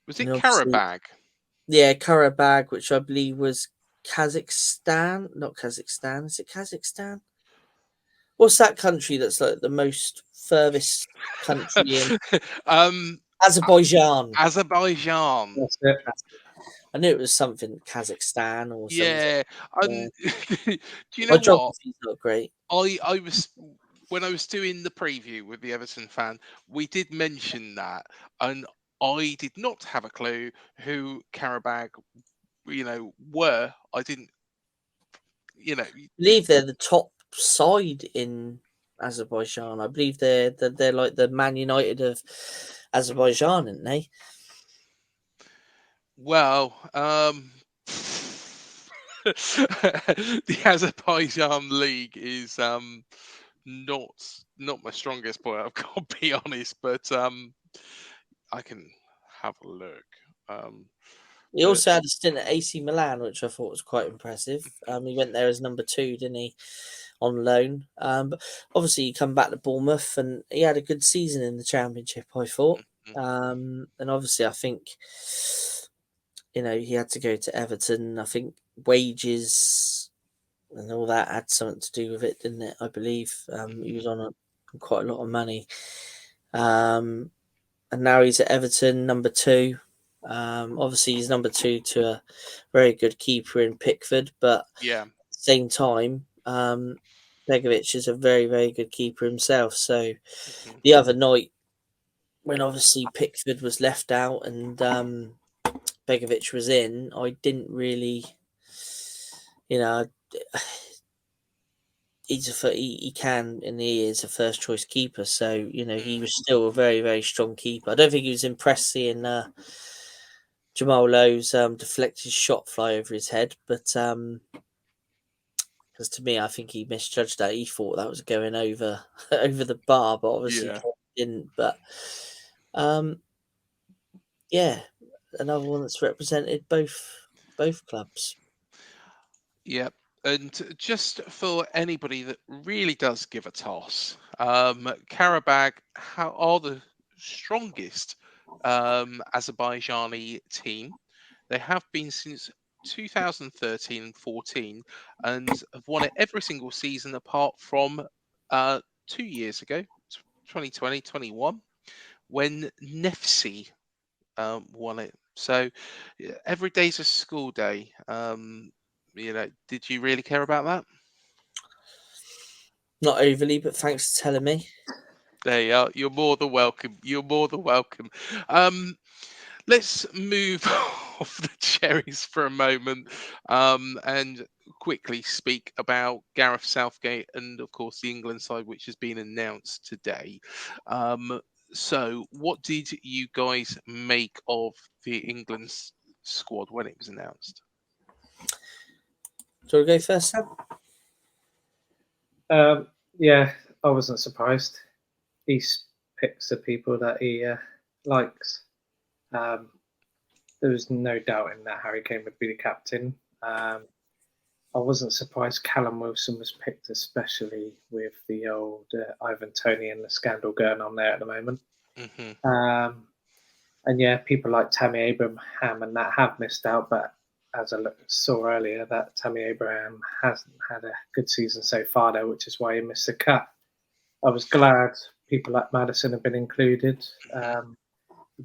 Was it Karabag? Yeah, Karabag, which I believe was Kazakhstan. Not Kazakhstan. Is it Kazakhstan? What's that country that's like the most furthest country in? Azerbaijan. Azerbaijan. That's it. I knew it was something Kazakhstan or something. Yeah. Yeah. Do you My know what? geography's not great. I was when I was doing the preview with the Everton fan, we did mention that, and I did not have a clue who Karabag, were. I didn't, I believe they're the top side in Azerbaijan. I believe they're like the Man United of Azerbaijan, aren't they? Well, the Azerbaijan league is not my strongest point. I've got to be honest, but I can have a look. He also had a stint at AC Milan, which I thought was quite impressive. He went there as number 2, didn't he, on loan? But obviously, he come back to Bournemouth, and he had a good season in the Championship, I thought. And obviously, I think he had to go to Everton. I think wages and all that had something to do with it, didn't it? I believe he was on quite a lot of money. And now he's at Everton, number 2. Obviously, he's number 2 to a very good keeper in Pickford, but at the same time, Begovic is a very, very good keeper himself. So the other night, when obviously Pickford was left out and Begovic was in, I didn't really, he can, and he is a first choice keeper. So he was still a very, very strong keeper. I don't think he was impressed seeing Jamal Lowe's deflected shot fly over his head, but because to me, I think he misjudged that. He thought that was going over over the bar, but obviously didn't. But yeah, another one that's represented both clubs. Yep. And just for anybody that really does give a toss, Karabag are the strongest Azerbaijani team. They have been since 2013 and 14 and have won it every single season apart from 2 years ago, 2020, 21, when Nefsi won it. So every day's a school day. Did you really care about that? Not overly, but thanks for telling me. There you are. You're more than welcome. You're more than welcome. Let's move off the Cherries for a moment and quickly speak about Gareth Southgate and, of course, the England side, which has been announced today. So, what did you guys make of the England squad when it was announced? Do you want to go first, Sam? Yeah, I wasn't surprised. He picks the people that he likes. There was no doubt in that Harry Kane would be the captain. I wasn't surprised Callum Wilson was picked, especially with the old Ivan Toney and the scandal going on there at the moment. Mm-hmm. And yeah, people like Tammy Abraham and that have missed out, but as I saw earlier, that Tammy Abraham hasn't had a good season so far there, which is why he missed the cut. I was glad people like Maddison have been included. A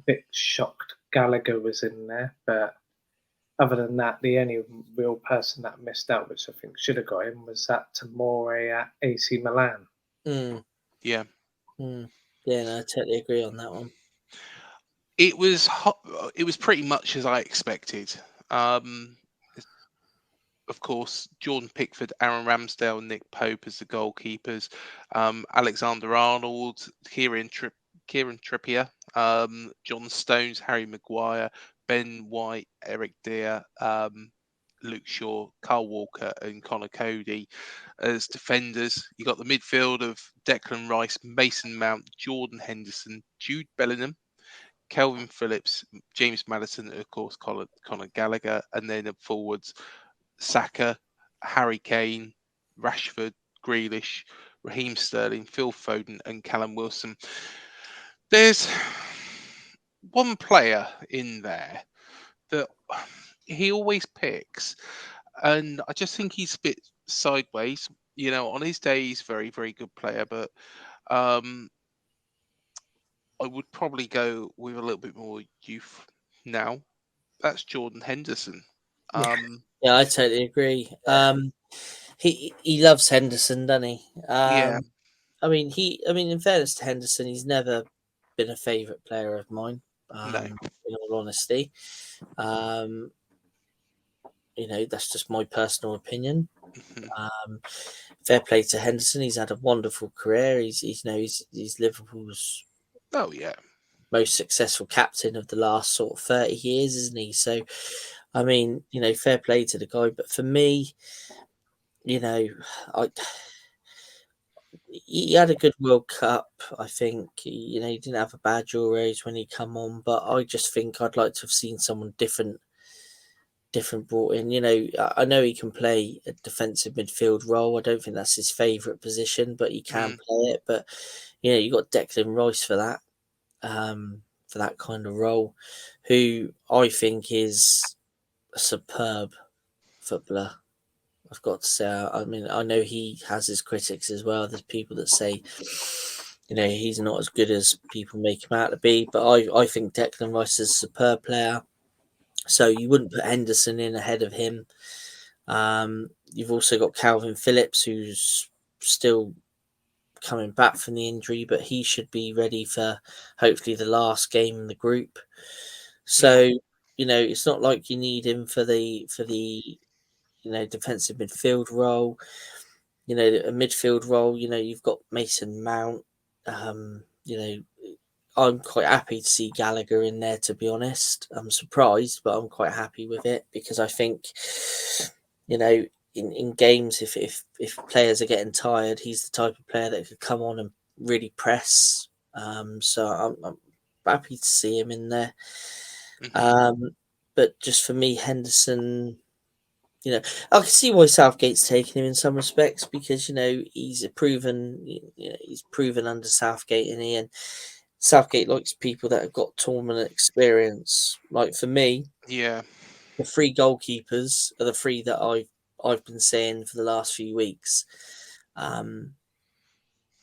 bit shocked Gallagher was in there, but other than that, the only real person that missed out, which I think should have got him, was that Tamore at AC Milan. Yeah. Yeah, no, I totally agree on that one. It was pretty much as I expected. Of course, Jordan Pickford, Aaron Ramsdale, Nick Pope as the goalkeepers, Alexander Arnold, Kieran Trippier, John Stones, Harry Maguire, Ben White, Eric Dier, Luke Shaw, Carl Walker, and Connor Cody as defenders. You got the midfield of Declan Rice, Mason Mount, Jordan Henderson, Jude Bellingham, Kelvin Phillips, James Maddison, and of course Conor Gallagher, and then up forwards Saka, Harry Kane, Rashford, Grealish, Raheem Sterling, Phil Foden, and Callum Wilson. There's one player in there that he always picks, and I just think he's a bit sideways. On his day, he's a very, very good player, but I would probably go with a little bit more youth now. That's Jordan Henderson. Yeah, I totally agree. He loves Henderson, doesn't he? Yeah. I mean, in fairness to Henderson, he's never been a favourite player of mine. No. In all honesty, that's just my personal opinion. Fair play to Henderson; he's had a wonderful career. He's Liverpool's most successful captain of the last sort of 30 years, isn't he? So, I mean, fair play to the guy. But for me, he had a good World Cup. I think he didn't have a bad Euros when he come on, but I just think I'd like to have seen someone different brought in. I know he can play a defensive midfield role. I don't think that's his favourite position, but he can play it. But you got Declan Rice for that, kind of role, who I think is a superb footballer. I've got to say, I mean, I know he has his critics as well. There's people that say, he's not as good as people make him out to be. But I think Declan Rice is a superb player. So you wouldn't put Henderson in ahead of him. You've also got Calvin Phillips, who's still coming back from the injury, but he should be ready for hopefully the last game in the group. So, it's not like you need him for the defensive midfield role. you know, a midfield role. You know, you've got Mason Mount. You know, I'm quite happy to see Gallagher in there. To be honest, I'm surprised, but I'm quite happy with it because I think, you know, in games, if players are getting tired, he's the type of player that could come on and really press. So I'm happy to see him in there. But just for me, Henderson, you know, I can see why Southgate's taking him in some respects because, you know, he's proven under Southgate, and Southgate likes people that have got tournament experience. Like for me, Yeah. the three goalkeepers are the three that I've been saying for the last few weeks.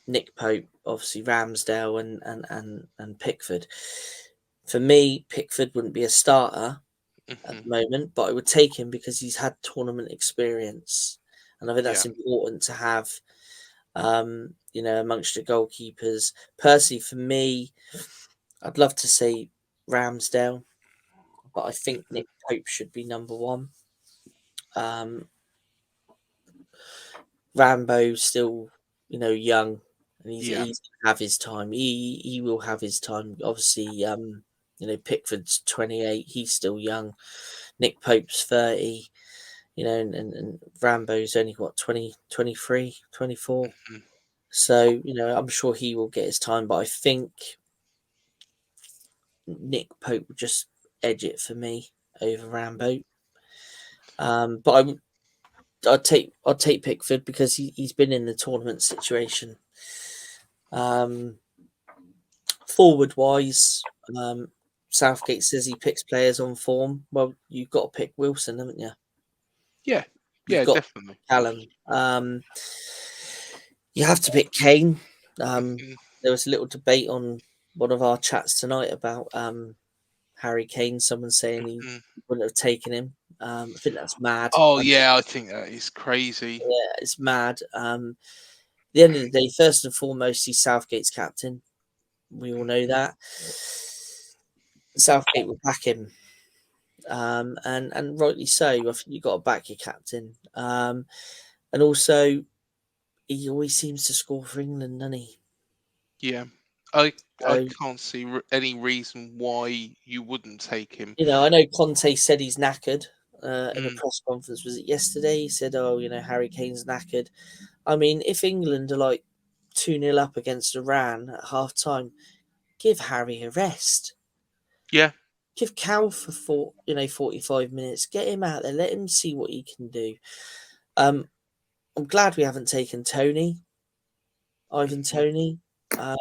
Nick Pope, obviously Ramsdale, and Pickford. For me, Pickford wouldn't be a starter at the moment, but I would take him because he's had tournament experience, and I think that's important to have. You know, amongst the goalkeepers. Personally, for me, I'd love to say Ramsdale, but I think Nick Pope should be number one. Rambo's still, you know, young, and he's gonna have his time. He will have his time. Obviously, you know, Pickford's 28. He's still young. Nick Pope's 30. You know, and Rambo's only what 20, 23, 24. So, you know, I'm sure he will get his time, but I think Nick Pope would just edge it for me over Rambo. But I'd take Pickford because he's been in the tournament situation. Forward wise, Southgate says he picks players on form. Well, you've got to pick Wilson, haven't you? Yeah. You've got Definitely. Callum. You have to pick Kane. There was a little debate on one of our chats tonight about Harry Kane. Someone saying he wouldn't have taken him. I think that's mad. Oh yeah, I think that is crazy. Yeah, it's mad. At the end of the day, first and foremost, he's Southgate's captain. We all know that. Southgate will back him, and rightly so. I think you've got to back your captain. And also, he always seems to score for England, doesn't he? Yeah, I can't see any reason why you wouldn't take him. You know, I know Conte said he's knackered in a press conference. Was it yesterday? He said, "Oh, you know, Harry Kane's knackered." I mean, if England are like 2-0 up against Iran at half time, give Harry a rest. Yeah. Give Cal for 45 minutes. Get him out there. Let him see what he can do. I'm glad we haven't taken Ivan Toney. But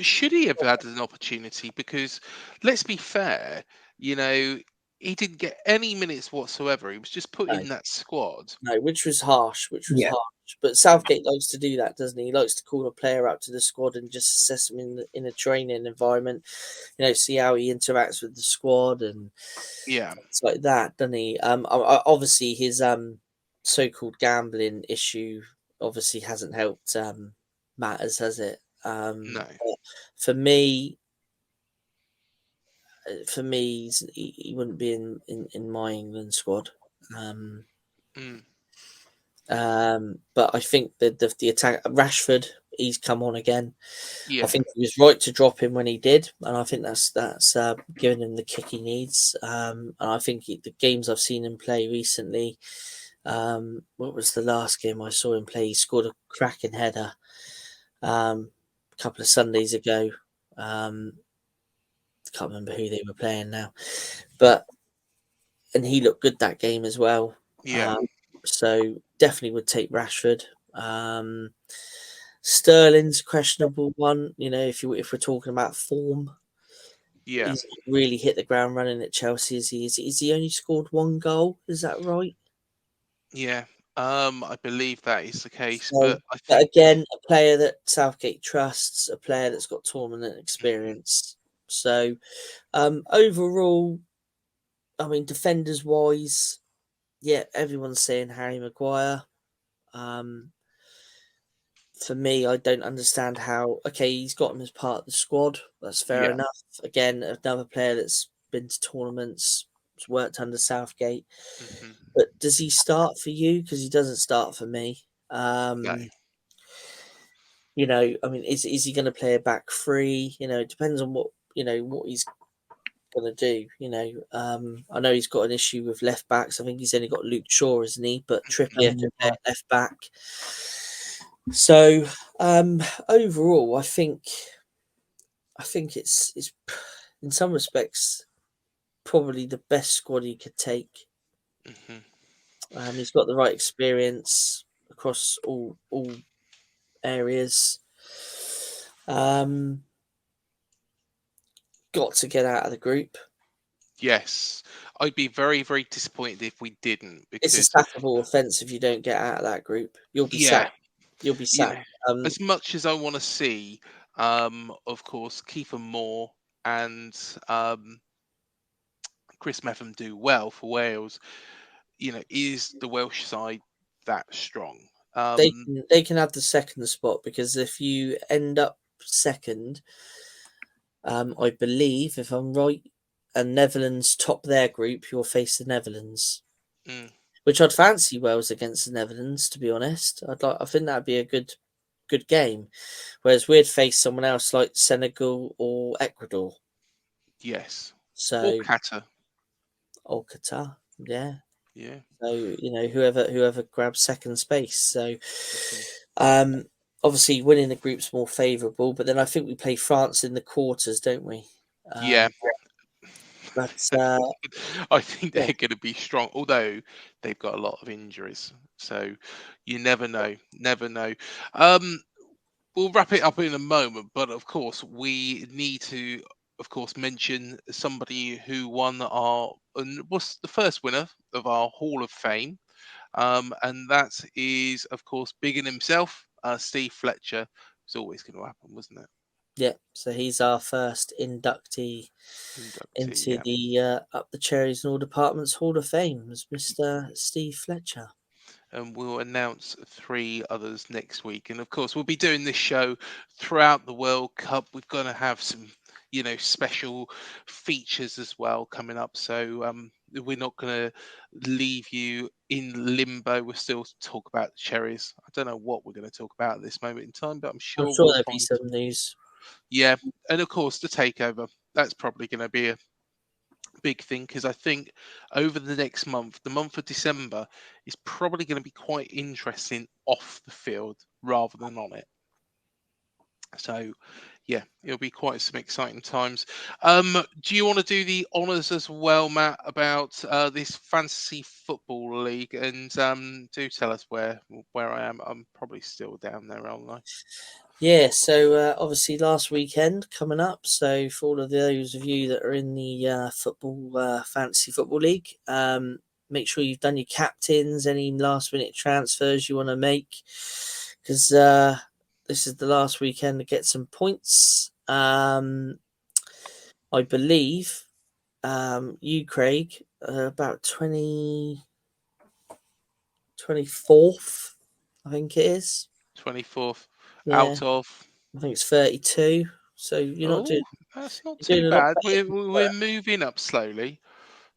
should he have had an opportunity? Because let's be fair, you know, he didn't get any minutes whatsoever. He was just put in that squad. No, which was harsh. But Southgate likes to do that, doesn't he? He likes to call a player up to the squad and just assess him in a training environment. You know, see how he interacts with the squad and it's like that, doesn't he? Obviously his so-called gambling issue obviously hasn't helped matters, has it? No. For me, he wouldn't be in my England squad. But I think the attack Rashford, he's come on again. Yeah. I think he was right to drop him when he did, and I think that's giving him the kick he needs. And I think the games I've seen him play recently, what was the last game I saw him play? He scored a cracking header a couple of Sundays ago. Can't remember who they were playing now, and he looked good that game as well. Yeah. So definitely would take Rashford. Sterling's questionable one. You know, if we're talking about form, he's really hit the ground running at Chelsea. Is he only scored one goal? Is that right? Yeah. I believe that is the case, So, but I think again, a player that Southgate trusts, a player that's got tournament experience. So overall, I mean, defenders wise, yeah, everyone's saying Harry Maguire. For me, I don't understand how. Okay, he's got him as part of the squad. That's fair enough. Again, another player that's been to tournaments. worked under Southgate. Mm-hmm. But does he start for you? Because he doesn't start for me. No. You know, I mean, is he going to play a back three? You know, it depends on what he's going to do. You know, I know he's got an issue with left backs. I think he's only got Luke Shaw, isn't he? But Trippier can play at left back. So overall, I think it's in some respects probably the best squad he could take. Mm-hmm. He's got the right experience across all areas. Got to get out of the group. Yes, I'd be very, very disappointed if we didn't. Because It's a sackable offence if you don't get out of that group. You'll be sacked. You'll be you sacked. know, as much as I want to see, of course, Kiefer Moore and Chris Metham do well for Wales, you know, is the Welsh side that strong? They can have the second spot, because if you end up second, I believe, if I'm right, and Netherlands top their group, you'll face the Netherlands. Which I'd fancy Wales against the Netherlands, to be honest. I think that'd be a good game. Whereas we'd face someone else like Senegal or Ecuador. Yes. So or Qatar. Or Qatar, yeah. Yeah. So, you know, whoever grabs second space. So obviously winning the group's more favourable, but then I think we play France in the quarters, don't we? Yeah. But I think they're going to be strong, although they've got a lot of injuries. So you never know. Never know. We'll wrap it up in a moment, but of course we need to, of course, mention somebody who won was the first winner of our Hall of Fame, and that is, of course, Big in himself, Steve Fletcher. It's always going to happen, wasn't it? Yeah, so he's our first inductee into the Up the Cherries and All Departments Hall of Fame, as Mr. Steve Fletcher. And we'll announce 3 others next week. And of course, we'll be doing this show throughout the World Cup. We're going to have some, you know, special features as well coming up. So we're not going to leave you in limbo. We'll still talk about the Cherries. I don't know what we're going to talk about at this moment in time, but I'm sure we'll there'll be some news. Yeah, and of course the takeover. That's probably going to be a big thing, because I think over the next month, the month of December, is probably going to be quite interesting off the field rather than on it. So yeah, it'll be quite some exciting times. Do you want to do the honours as well, Matt, about this fantasy football league? And do tell us where I am. I'm probably still down there, aren't I? Yeah, so obviously last weekend coming up. So for all of those of you that are in the fantasy football league, make sure you've done your captains, any last minute transfers you want to make, because this is the last weekend to get some points. I believe you, Craig, about 24th, I think it is. 24th Yeah. out of, I think it's 32. So you're not doing. That's not too bad. We're moving up slowly.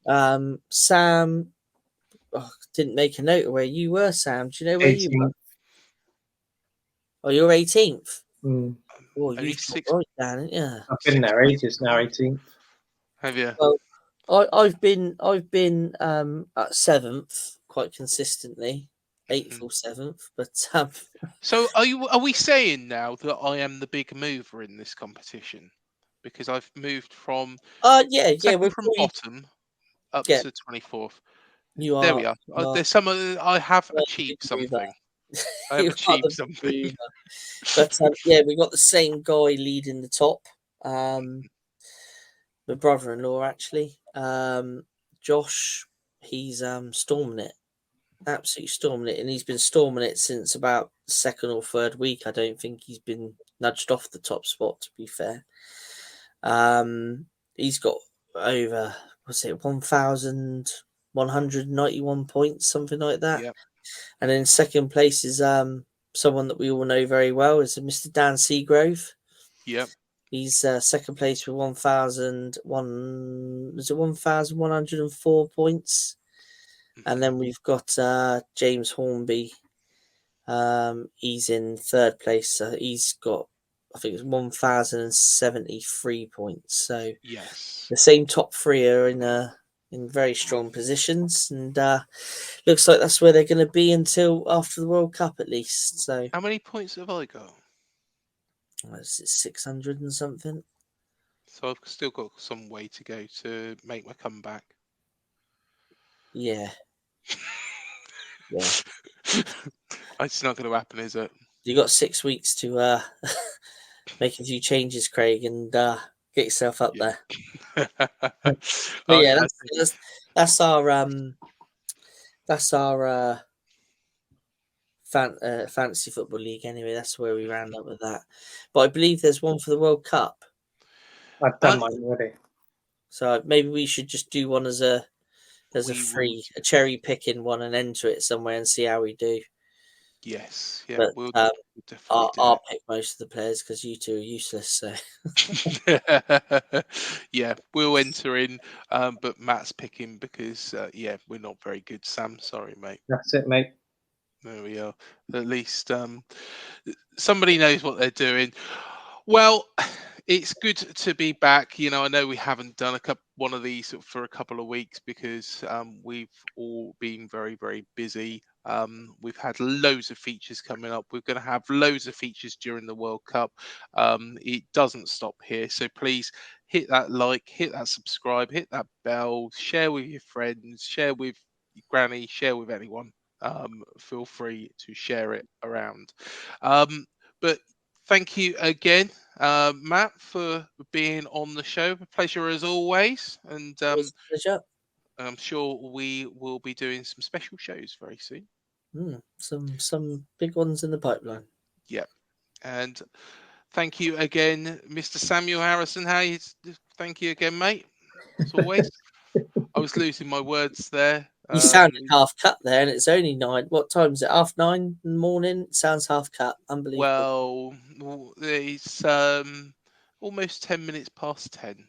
Sam, didn't make a note of where you were, Sam. Do you know where 18th. you were? Oh, you're 18th. Mm. Oh, Only you've 6. right down, haven't you? I've been there ages now. 18th. Have you? Well, I've been at 7th quite consistently, 8th or 7th. But So are we saying now that I am the big mover in this competition? Because I've moved from we're from bottom up to 24th. You are. There we are. There's some. I have achieved something. I have achieved something. But we got the same guy leading the top. My brother-in-law, actually, Josh. He's storming it, absolutely storming it, and he's been storming it since about the 2nd or 3rd week. I don't think he's been nudged off the top spot, to be fair. He's got over 1,191 points, something like that. Yep. And in second place is someone that we all know very well, is Mr. Dan Seagrove. Yep. He's second place with 1,104 points. And then we've got James Hornby. He's in third place. He's got, I think it's 1,073 points. So Yes. the same top three are in very strong positions, and looks like that's where they're going to be until after the World Cup at least. So How many points have I got? is it 600 and something? So I've still got some way to go to make my comeback. Yeah. Yeah. It's not going to happen, is it? You got 6 weeks to make a few changes, Craig, and get yourself up there. But yeah, that's our fantasy football league anyway. That's where we round up with that. But I believe there's one for the World Cup. I've done mine already. So maybe we should just do one as a cherry picking one and enter it somewhere and see how we do. Yes, yeah, But we'll definitely do I'll pick most of the players because you two are useless. So yeah, we'll enter in, but Matt's picking because we're not very good. Sam, sorry, mate. That's it, mate. There we are. At least somebody knows what they're doing. Well, it's good to be back. You know, I know we haven't done one of these for a couple of weeks because we've all been very, very busy. We've had loads of features coming up. We're going to have loads of features during the World Cup. It doesn't stop here. So please hit that like, hit that subscribe, hit that bell, share with your friends, share with your granny, share with anyone. Feel free to share it around. But thank you again, Matt, for being on the show. A pleasure as always. And pleasure. I'm sure we will be doing some special shows very soon. Some big ones in the pipeline. Yeah. And thank you again, Mr. Samuel Harrison. Thank you again, mate. As always. I was losing my words there. You sounded half cut there, and it's only 9. What time is it? 9:30 in the morning. It sounds half cut. Unbelievable. Well, it's almost 10 minutes past 10.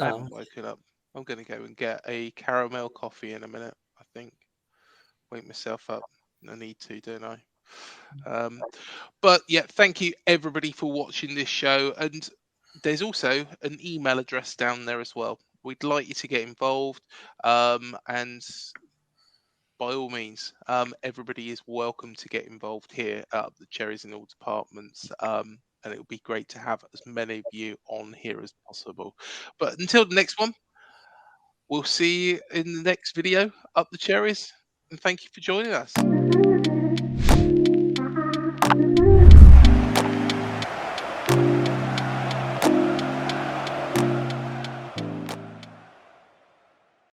I haven't woken up. I'm going to go and get a caramel coffee in a minute, I think. Wake myself up. I need to, don't I? But yeah, thank you everybody for watching this show. And there's also an email address down there as well. We'd like you to get involved. And by all means, everybody is welcome to get involved here at the Cherries in all departments. And it would be great to have as many of you on here as possible. But until the next one, we'll see you in the next video, Up the Cherries. And thank you for joining us.